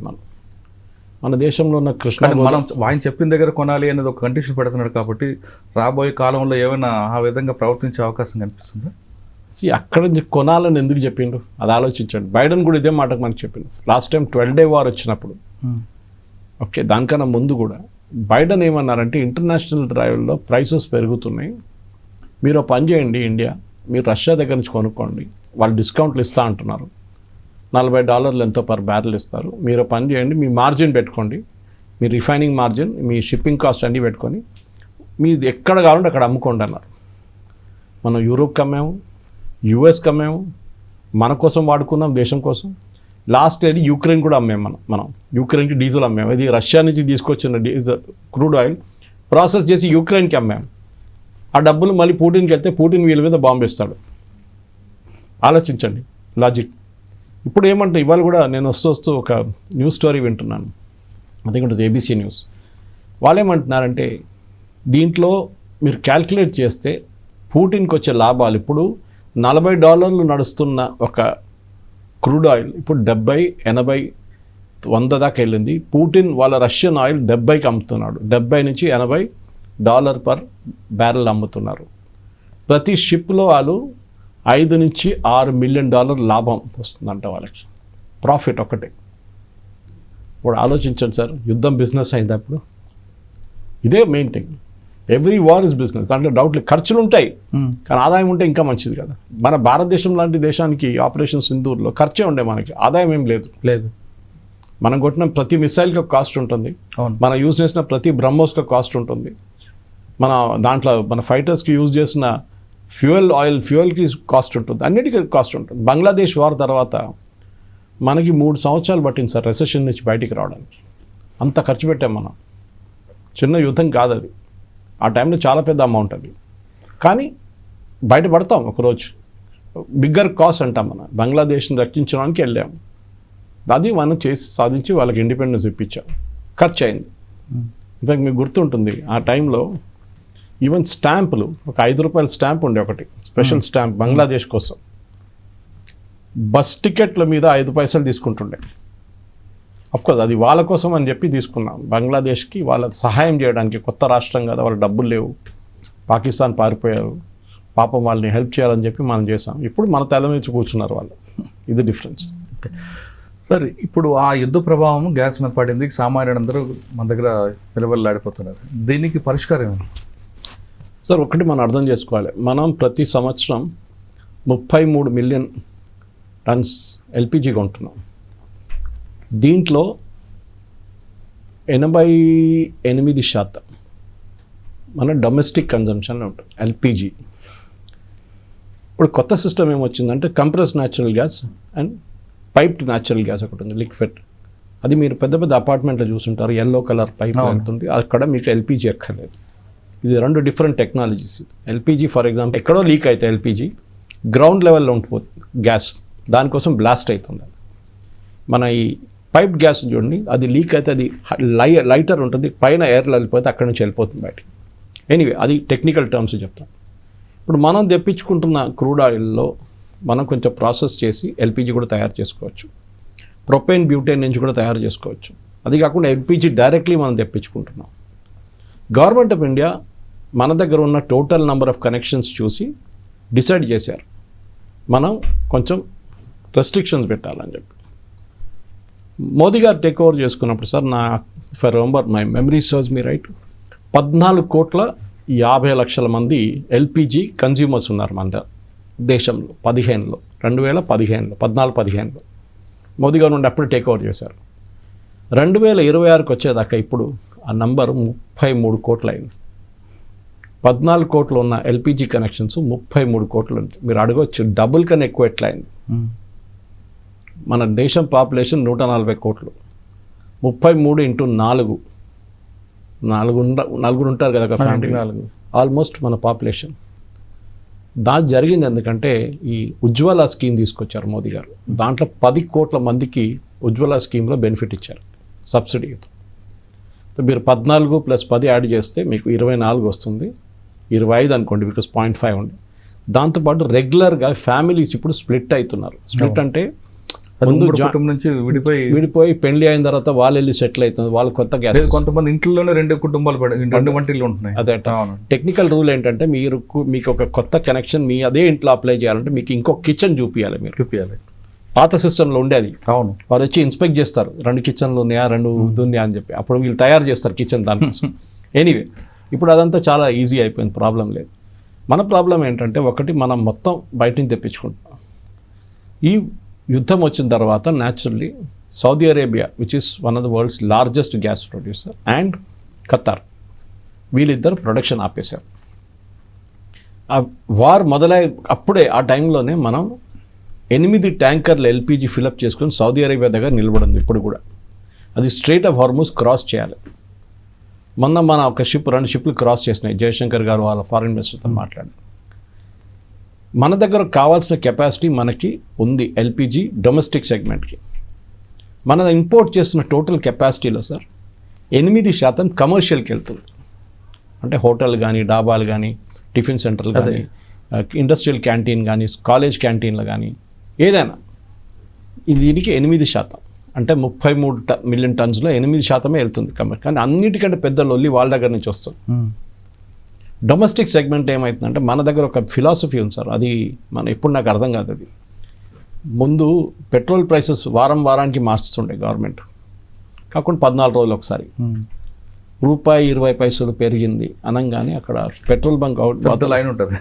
మన దేశంలో ఉన్న కృష్ణ మనం ఆయన చెప్పిన దగ్గర కొనాలి అనేది ఒక కండిషన్ పెడుతున్నాడు కాబట్టి రాబోయే కాలంలో ఏమైనా ఆ విధంగా ప్రవర్తించే అవకాశం కనిపిస్తుందా? అక్కడ కొనాలని ఎందుకు చెప్పిండు అది ఆలోచించండి. బైడెన్ కూడా ఇదే మాటకు మనకు చెప్పిండు లాస్ట్ టైం 12 డే వార్ వచ్చినప్పుడు. ఓకే, దానికన్నా ముందు కూడా బైడెన్ ఏమన్నారంటే ఇంటర్నేషనల్ డ్రైవ్లో ప్రైసెస్ పెరుగుతున్నాయి, మీరు పని చేయండి ఇండియా, మీరు రష్యా దగ్గర నుంచి కొనుక్కోండి, వాళ్ళు డిస్కౌంట్లు ఇస్తా అంటున్నారు, $40 ఎంతో పర్ బ్యారెల్ ఇస్తారు, మీరు పని చేయండి, మీ మార్జిన్ పెట్టుకోండి, మీ రిఫైనింగ్ మార్జిన్, మీ షిప్పింగ్ కాస్ట్ అన్నీ పెట్టుకొని మీరు ఎక్కడ కావాలంటే అక్కడ అమ్ముకోండి అన్నారు. మనం యూరోప్కి అమ్మాము, యూఎస్కి అమ్మాము, మన కోసం వాడుకున్నాం దేశం కోసం. లాస్ట్ ఏది యూక్రెయిన్ కూడా అమ్మాము. మనం యూక్రెయిన్కి డీజిల్ అమ్మాము. ఇది రష్యా నుంచి తీసుకొచ్చిన డీజిల్ క్రూడ్ ఆయిల్ ప్రాసెస్ చేసి యూక్రెయిన్కి అమ్మాము. ఆ డబ్బులు మళ్ళీ పుటిన్కి వెళ్తే పుటిన్ వీళ్ళ మీద బాంబు ఇస్తాడు. ఆలోచించండి లాజిక్. ఇప్పుడు ఏమంటే ఇవాళ కూడా నేను వస్తూ ఒక న్యూస్ స్టోరీ వింటున్నాను, అది కూడా ఏబీసీ న్యూస్. వాళ్ళు ఏమంటున్నారంటే దీంట్లో మీరు క్యాల్కులేట్ చేస్తే పుటిన్కి వచ్చే లాభాలు ఇప్పుడు $40 నడుస్తున్న ఒక క్రూడ్ ఆయిల్ ఇప్పుడు 70, 80, 100 దాకా వెళ్ళింది. పుటిన్ వాళ్ళ రష్యన్ ఆయిల్ 70కి అమ్ముతున్నాడు. 70 నుంచి $80 పర్ బ్యారెల్ అమ్ముతున్నారు. ప్రతి షిప్లో వాళ్ళు $5 నుంచి $6 మిలియన్ లాభం వస్తుందంట వాళ్ళకి, ప్రాఫిట్ ఒకటే. ఇప్పుడు ఆలోచించండి సార్, యుద్ధం బిజినెస్ అయింది అప్పుడు. ఇదే main thing. Every war is business. దాంట్లో డౌట్ లేదు, ఖర్చులు ఉంటాయి కానీ ఆదాయం ఉంటే ఇంకా మంచిది కదా. మన భారతదేశం లాంటి దేశానికి ఆపరేషన్ సింధూర్లో ఖర్చే ఉండే, మనకి ఆదాయం ఏం లేదు. మనం కొట్టిన ప్రతి మిసైల్కి ఒక కాస్ట్ ఉంటుంది, మనం యూజ్ చేసిన ప్రతి బ్రహ్మోస్కి ఒక కాస్ట్ ఉంటుంది, మన దాంట్లో మన ఫైటర్స్కి యూజ్ చేసిన ఫ్యూయల్కి కాస్ట్ ఉంటుంది, అన్నిటికీ కాస్ట్ ఉంటుంది. బంగ్లాదేశ్ వార్ తర్వాత మనకి 3 సంవత్సరాలు పట్టింది సార్ రెసెషన్ నుంచి బయటికి రావడానికి. అంత ఖర్చు పెట్టాం మనం. చిన్న యుద్ధం కాదు అది, ఆ టైంలో చాలా పెద్ద అమౌంట్ అది. కానీ బయటపడతాం ఒకరోజు. బిగ్గర్ కాస్ట్ అంటాం, మనం బంగ్లాదేశ్ని రక్షించడానికి వెళ్ళాం. అది మనం చేసి సాధించి వాళ్ళకి ఇండిపెండెన్స్ ఇప్పించాం. ఖర్చు అయింది. ఇన్ఫాక్ట్ మీకు గుర్తుంటుంది ఆ టైంలో ఈవెన్ స్టాంపులు, ఒక ₹5 స్టాంప్ ఉండే, ఒకటి స్పెషల్ స్టాంప్ బంగ్లాదేశ్ కోసం. బస్ టికెట్ల మీద 5 పైసలు తీసుకుంటుండే. అఫ్కోర్స్ అది వాళ్ళ కోసం అని చెప్పి తీసుకున్నాం, బంగ్లాదేశ్కి వాళ్ళ సహాయం చేయడానికి. కొత్త రాష్ట్రం కదా, వాళ్ళ డబ్బులు లేవు, పాకిస్తాన్ పారిపోయారు, పాపం వాళ్ళని హెల్ప్ చేయాలని చెప్పి మనం చేసాం. ఇప్పుడు మన తల మీద కూర్చున్నారు వాళ్ళు. ఇది డిఫరెన్స్. సార్, ఇప్పుడు ఆ యుద్ధ ప్రభావం గ్యాస్ మీద పడింది, సామాన్యులందరూ మన దగ్గర నిలబెల్లాడిపోతున్నారు. దీనికి పరిష్కారం ఏమైనా? సార్, ఒకటి మనం అర్థం చేసుకోవాలి, మనం ప్రతి సంవత్సరం 33 మిలియన్ టన్స్ ఎల్పిజి కొంటున్నాం. దీంట్లో 88% మన డొమెస్టిక్ కన్జంప్షన్లో ఉంటుంది ఎల్పిజి. ఇప్పుడు కొత్త సిస్టమ్ ఏమొచ్చిందంటే compress natural gas and piped natural gas ఒకటి ఉంది, లిక్విడ్. అది మీరు పెద్ద పెద్ద అపార్ట్మెంట్లో చూసుంటారు, ఎల్లో కలర్ పైప్ వెళ్తుంది, అక్కడ మీకు ఎల్పిజి ఎక్కర్లేదు. ఇది 2 different technologies. LPG for example ఎక్కడో లీక్ అయితే ఎల్పిజి గ్రౌండ్ లెవెల్లో ఉండిపోతుంది గ్యాస్, దానికోసం బ్లాస్ట్ అవుతుంది. మన ఈ పైప్ గ్యాస్ చూడండి, అది లీక్ అయితే అది లైటర్ ఉంటుంది, పైన ఎయిర్లో వెళ్ళిపోతే అక్కడి నుంచి వెళ్ళిపోతుంది బయటికి. ఎనీవే, అది టెక్నికల్ టర్మ్స్ చెప్తాం. ఇప్పుడు మనం తెప్పించుకుంటున్న క్రూడ్ ఆయిల్లో మనం కొంచెం ప్రాసెస్ చేసి ఎల్పిజి కూడా తయారు చేసుకోవచ్చు, ప్రొపేన్ బ్యూటేన్ నుంచి కూడా తయారు చేసుకోవచ్చు. అది కాకుండా ఎల్పిజి డైరెక్ట్లీ మనం తెప్పించుకుంటున్నాం. గవర్నమెంట్ ఆఫ్ ఇండియా మన దగ్గర ఉన్న టోటల్ నెంబర్ ఆఫ్ కనెక్షన్స్ చూసి డిసైడ్ చేశారు మనం కొంచెం రెస్ట్రిక్షన్స్ పెట్టాలని చెప్పి. మోదీ గారు టేక్ ఓవర్ చేసుకున్నప్పుడు సార్, నా for remember my memory serves me right, 14,50,00,000 మంది ఎల్పిజి కన్జ్యూమర్స్ ఉన్నారు మన దేశంలో 2015లో మోదీ గారు నుండి అప్పుడు టేక్ ఓవర్ చేశారు. 2026కి వచ్చేదాకా ఇప్పుడు ఆ నంబర్ 33 కోట్లు అయింది. 14 కోట్లు ఉన్న ఎల్పిజి కనెక్షన్స్ 33 కోట్లు ఉంది. మీరు అడగవచ్చు డబుల్ కన్నా ఎక్కువ ఎట్లా అయింది. మన దేశం పాపులేషన్ 140 కోట్లు, 33 ఇంటూ 4 నలుగురు ఉంటారు కదా ఒక ఫ్యామిలీ, ఆల్మోస్ట్ మన పాపులేషన్. దాని జరిగింది ఎందుకంటే ఈ ఉజ్వల స్కీమ్ తీసుకొచ్చారు మోదీ గారు. దాంట్లో 10 కోట్ల మందికి ఉజ్వల స్కీమ్లో బెనిఫిట్ ఇచ్చారు సబ్సిడీతో. మీరు 14 + 10 యాడ్ చేస్తే మీకు 24 వస్తుంది, 25 అనుకోండి బికాస్ 0.5 ఉంది. దాంతోపాటు రెగ్యులర్గా ఫ్యామిలీస్ ఇప్పుడు స్ప్లిట్ అవుతున్నారు. స్ప్లిట్ అంటే ముందు కుటుంబం నుంచి విడిపోయి పెళ్లి అయిన తర్వాత వాళ్ళు వెళ్ళి సెటిల్ అవుతుంది, వాళ్ళు కొత్త గ్యాస్. కొంతమంది ఇంట్లోనే 2 కుటుంబాలు 2 వంటిల్లు ఉంటున్నాయి. అదే టెక్నికల్ రూల్ ఏంటంటే మీకు ఒక కొత్త కనెక్షన్ మీ అదే ఇంట్లో అప్లై చేయాలంటే మీకు ఇంకొక కిచెన్ చూపించాలి. మీరు చూపించాలి. పాత సిస్టంలో ఉండేది. అవును, వాళ్ళు వచ్చి ఇన్స్పెక్ట్ చేస్తారు 2 కిచెన్లు ఉన్నాయా 2 ఉన్నాయా అని చెప్పి. అప్పుడు వీళ్ళు తయారు చేస్తారు కిచెన్ దానికోసం. ఎనీవే ఇప్పుడు అదంతా చాలా ఈజీ అయిపోయింది, ప్రాబ్లం లేదు. మన ప్రాబ్లం ఏంటంటే ఒకటి మనం మొత్తం బయట నుంచి తెప్పించుకుంటున్నాం. ఈ యుద్ధం వచ్చిన తర్వాత naturally Saudi Arabia which is one of the world's largest gas producer and Qatar వీళ్ళిద్దరు ప్రొడక్షన్ ఆపేశారు. ఆ వార్ మొదలై అప్పుడే ఆ టైంలోనే మనం 8 ట్యాంకర్లు ఎల్పిజి ఫిలప్ చేసుకొని సౌదీ అరేబియా దగ్గర నిలబడింది. ఇప్పుడు కూడా అది స్ట్రైట్ ఆఫ్ హార్మూజ్ క్రాస్ చేయాలి. మొన్న మన ఒక షిప్ 2 షిప్లు క్రాస్ చేసినాయి. జయశంకర్ గారు వాళ్ళ ఫారిన్ మినిస్టర్తో మాట్లాడారు. మన దగ్గర కావాల్సిన కెపాసిటీ మనకి ఉంది ఎల్పిజి డొమెస్టిక్ సెగ్మెంట్కి. మన ఇంపోర్ట్ చేస్తున్న టోటల్ కెపాసిటీలో సార్ 8% కమర్షియల్కి వెళ్తుంది. అంటే హోటల్ కానీ, డాబాలు కానీ, టిఫిన్ సెంటర్లు కానీ, ఇండస్ట్రియల్ క్యాంటీన్ కానీ, కాలేజ్ క్యాంటీన్లు కానీ, ఏదైనా దీనికి 8%. అంటే 33 మిలియన్ టన్స్లో 8% వెళ్తుంది కమర్షియల్. కానీ అన్నిటికంటే పెద్ద లొల్లి వాళ్ళ దగ్గర నుంచి వస్తుంది. డొమెస్టిక్ సెగ్మెంట్ ఏమవుతుందంటే మన దగ్గర ఒక ఫిలాసఫీ ఉంది సార్, అది మనం ఎప్పుడు నాకు అర్థం కాదు. అది ముందు పెట్రోల్ ప్రైసెస్ వారానికి మార్చుతుండే గవర్నమెంట్, కాకుండా 14 రోజులు ఒకసారి ₹1.20 పెరిగింది అనగానే అక్కడ పెట్రోల్ బంక్ అవుట్ లైన్ ఉంటుంది,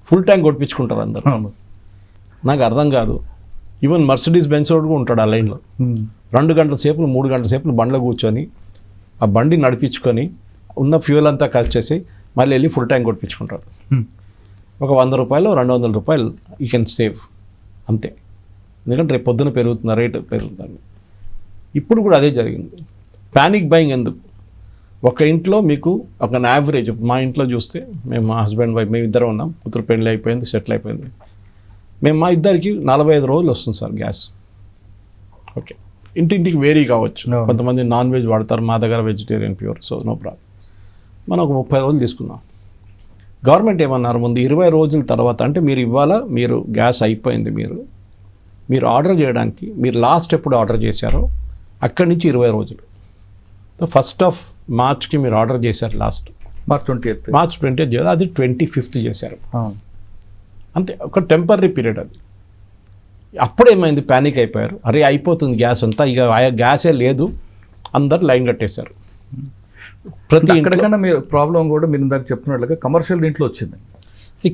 ఫుల్ ట్యాంక్ కొట్టించుకుంటారు అందరూ. నాకు అర్థం కాదు. ఈవెన్ మర్సిడీస్ బెంజ్ కూడా ఉంటాడు ఆ లైన్లో. 2 గంటల సేపు 3 గంటల సేపు బండ్లో కూర్చొని ఆ బండి నడిపించుకొని ఉన్న ఫ్యూయల్ అంతా ఖర్చు చేసి మళ్ళీ వెళ్ళి ఫుల్ ట్యాంక్ కొట్టించుకుంటాడు. ఒక ₹100 ₹200 యూ కెన్ సేవ్ అంతే. ఎందుకంటే రేపు పొద్దున పెరుగుతున్న రేటు పెరుగుతుంది. ఇప్పుడు కూడా అదే జరిగింది. ప్యానిక్ బయింగ్ ఎందుకు? ఒక ఇంట్లో మీకు ఒక యావరేజ్, మా ఇంట్లో చూస్తే మేము మా హస్బెండ్ వైఫ్ మేము ఇద్దరం ఉన్నాం. కూతురు పెళ్ళి అయిపోయింది, సెటిల్ అయిపోయింది. మేము మా ఇద్దరికి 45 రోజులు వస్తుంది సార్ గ్యాస్. ఓకే, ఇంటింటికి వేరీ కావచ్చు. కొంతమంది నాన్ వెజ్ వాడతారు, మా దగ్గర vegetarian pure, so no problem. మనం ఒక 30 రోజులు తీసుకుందాం. గవర్నమెంట్ ఏమన్నారు ముందు 20 రోజుల తర్వాత, అంటే మీరు ఇవాళ మీరు గ్యాస్ అయిపోయింది, మీరు ఆర్డర్ చేయడానికి మీరు లాస్ట్ ఎప్పుడు ఆర్డర్ చేశారో అక్కడి నుంచి 20 రోజులు. సో 1 మార్చ్కి మీరు ఆర్డర్ చేశారు, లాస్ట్ మార్చ్ 20th చేయాలి, అది 25th చేశారు. అంతే, ఒక టెంపరీ పీరియడ్ అది. అప్పుడేమైంది, ప్యానిక్ అయిపోయారు. అరే అయిపోతుంది గ్యాస్ అంతా, ఇక గ్యాసే లేదు, అందరు లైన్ కట్టేశారు. ప్రతి ఎక్కడికైనా మీరు ప్రాబ్లం కూడా మీరు ఇందాక చెప్తున్నట్లుగా కమర్షియల్ దీంట్లో వచ్చింది.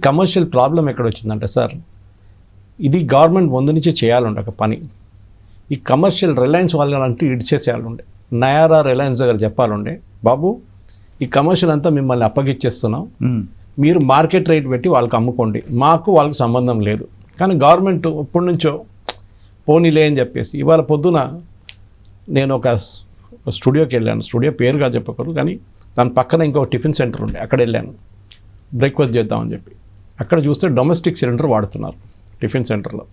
కమర్షియల్ ప్రాబ్లం ఎక్కడ వచ్చిందంటే సార్, ఇది గవర్నమెంట్ ముందు నుంచి చేయాలండి ఒక పని. ఈ కమర్షియల్ రిలయన్స్ వాళ్ళంటే ఇడిచేసేయాలండే, నయారా రిలయన్స్ దగ్గర చెప్పాలండే, బాబు ఈ కమర్షియల్ అంతా మిమ్మల్ని అప్పగిచ్చేస్తున్నాం, మీరు మార్కెట్ రేట్ పెట్టి వాళ్ళకి అమ్ముకోండి, వాళ్ళకి సంబంధం లేదు. కానీ గవర్నమెంట్ ఇప్పటి నుంచో పోనీలే అని చెప్పేసి, ఇవాళ పొద్దున నేను ఒక స్టూడియోకి వెళ్ళాను. స్టూడియో పేరుగా చెప్పకూడదు, కానీ దాని పక్కన ఇంకొక టిఫిన్ సెంటర్ ఉండే, అక్కడ వెళ్ళాను బ్రేక్ఫాస్ట్ చేద్దామని చెప్పి. అక్కడ చూస్తే డొమెస్టిక్ సిలిండర్ వాడుతున్నారు టిఫిన్ సెంటర్లో.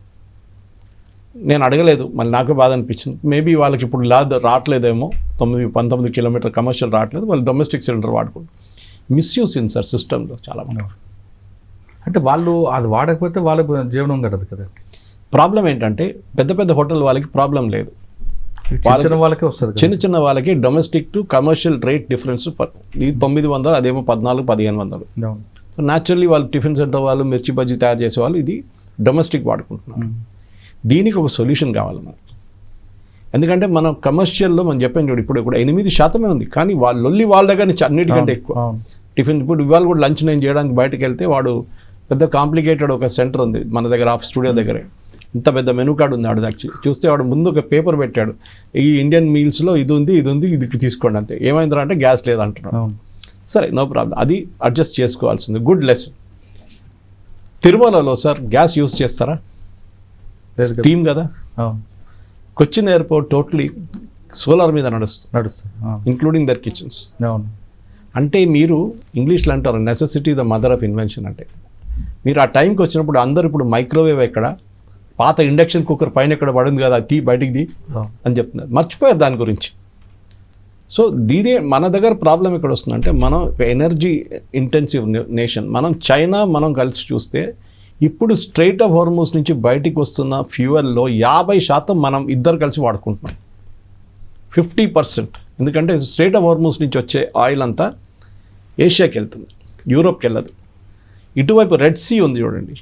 నేను అడగలేదు, మళ్ళీ నాకు బాధ అనిపించింది. మేబీ వాళ్ళకి ఇప్పుడు రావట్లేదేమో, 19 కిలోమీటర్ కమర్షియల్ రావట్లేదు, వాళ్ళు డొమెస్టిక్ సిలిండర్ వాడుకుంటారు. మిస్యూస్ ఇన్ సార్ సిస్టంలో చాలా మంది. అంటే వాళ్ళు అది వాడకపోతే వాళ్ళ జీవనం గడదు కదా. ప్రాబ్లం ఏంటంటే పెద్ద హోటల్ వాళ్ళకి ప్రాబ్లం లేదు, వాళ్ళకే వస్తుంది. చిన్న వాళ్ళకి domestic to commercial rate difference ఇది 900, అదేమో 1400-1500. సో న్యాచురల్లీ వాళ్ళు టిఫిన్ సెంటర్ వాళ్ళు మిర్చి బజ్జీ తయారు చేసే వాళ్ళు ఇది డొమెస్టిక్ వాడుకుంటున్నారు. దీనికి ఒక సొల్యూషన్ కావాలి మనకి. ఎందుకంటే మనం కమర్షియల్లో మనం చెప్పాను చూడు, ఇప్పుడు 8% ఉంది, కానీ వాళ్ళ దగ్గర నుంచి అన్నిటికంటే ఎక్కువ టిఫిన్. ఇప్పుడు ఇవాళ కూడా లంచ్ నేను చేయడానికి బయటకు వెళ్తే వాడు పెద్ద కాంప్లికేటెడ్ ఒక సెంటర్ ఉంది మన దగ్గర, స్టూడియో దగ్గరే, ఇంత పెద్ద మెనూ కార్డు ఉంది. వాడు చూస్తే వాడు ముందు ఒక పేపర్ పెట్టాడు, ఈ ఇండియన్ మీల్స్లో ఇది ఉంది ఇది తీసుకోండి అంతే. ఏమైందిరా అంటే గ్యాస్ లేదంటున్నాడు. సరే నో ప్రాబ్లం, అది అడ్జస్ట్ చేసుకోవాల్సింది. Good lesson. తిరుమలలో సార్ గ్యాస్ యూస్ చేస్తారా? స్టీమ్ కదా. అవును, కొచ్చిన్ ఎయిర్పోర్ట్ టోటలీ సోలార్ మీద నడుస్తుంది, ఇంక్లూడింగ్ దర్ కిచెన్స్. అవును, అంటే మీరు ఇంగ్లీష్లో అంటారు necessity the mother of invention. అంటే మీరు ఆ టైంకి వచ్చినప్పుడు అందరు ఇప్పుడు మైక్రోవేవ్ ఎక్కడ, పాత ఇండక్షన్ కుక్కర్ పైన ఎక్కడ పడింది కదా, అది బయటికి ది అని చెప్తున్నారు, మర్చిపోయారు దాని గురించి. సో దీదే మన దగ్గర ప్రాబ్లం ఎక్కడ వస్తుందంటే, మనం ఎనర్జీ ఇంటెన్సివ్ నేషన్. మనం చైనా మనం కలిసి చూస్తే ఇప్పుడు స్ట్రైట్ ఆఫ్ హార్మోస్ నుంచి బయటికి వస్తున్న ఫ్యూయల్లో 50% మనం ఇద్దరు కలిసి వాడుకుంటున్నాం, 50%. ఎందుకంటే స్ట్రైట్ ఆఫ్ హార్మోస్ నుంచి వచ్చే ఆయిల్ అంతా ఏషియాకి వెళ్తుంది, యూరోప్కి వెళ్ళదు. ఇటువైపు రెడ్ సీ ఉంది చూడండి,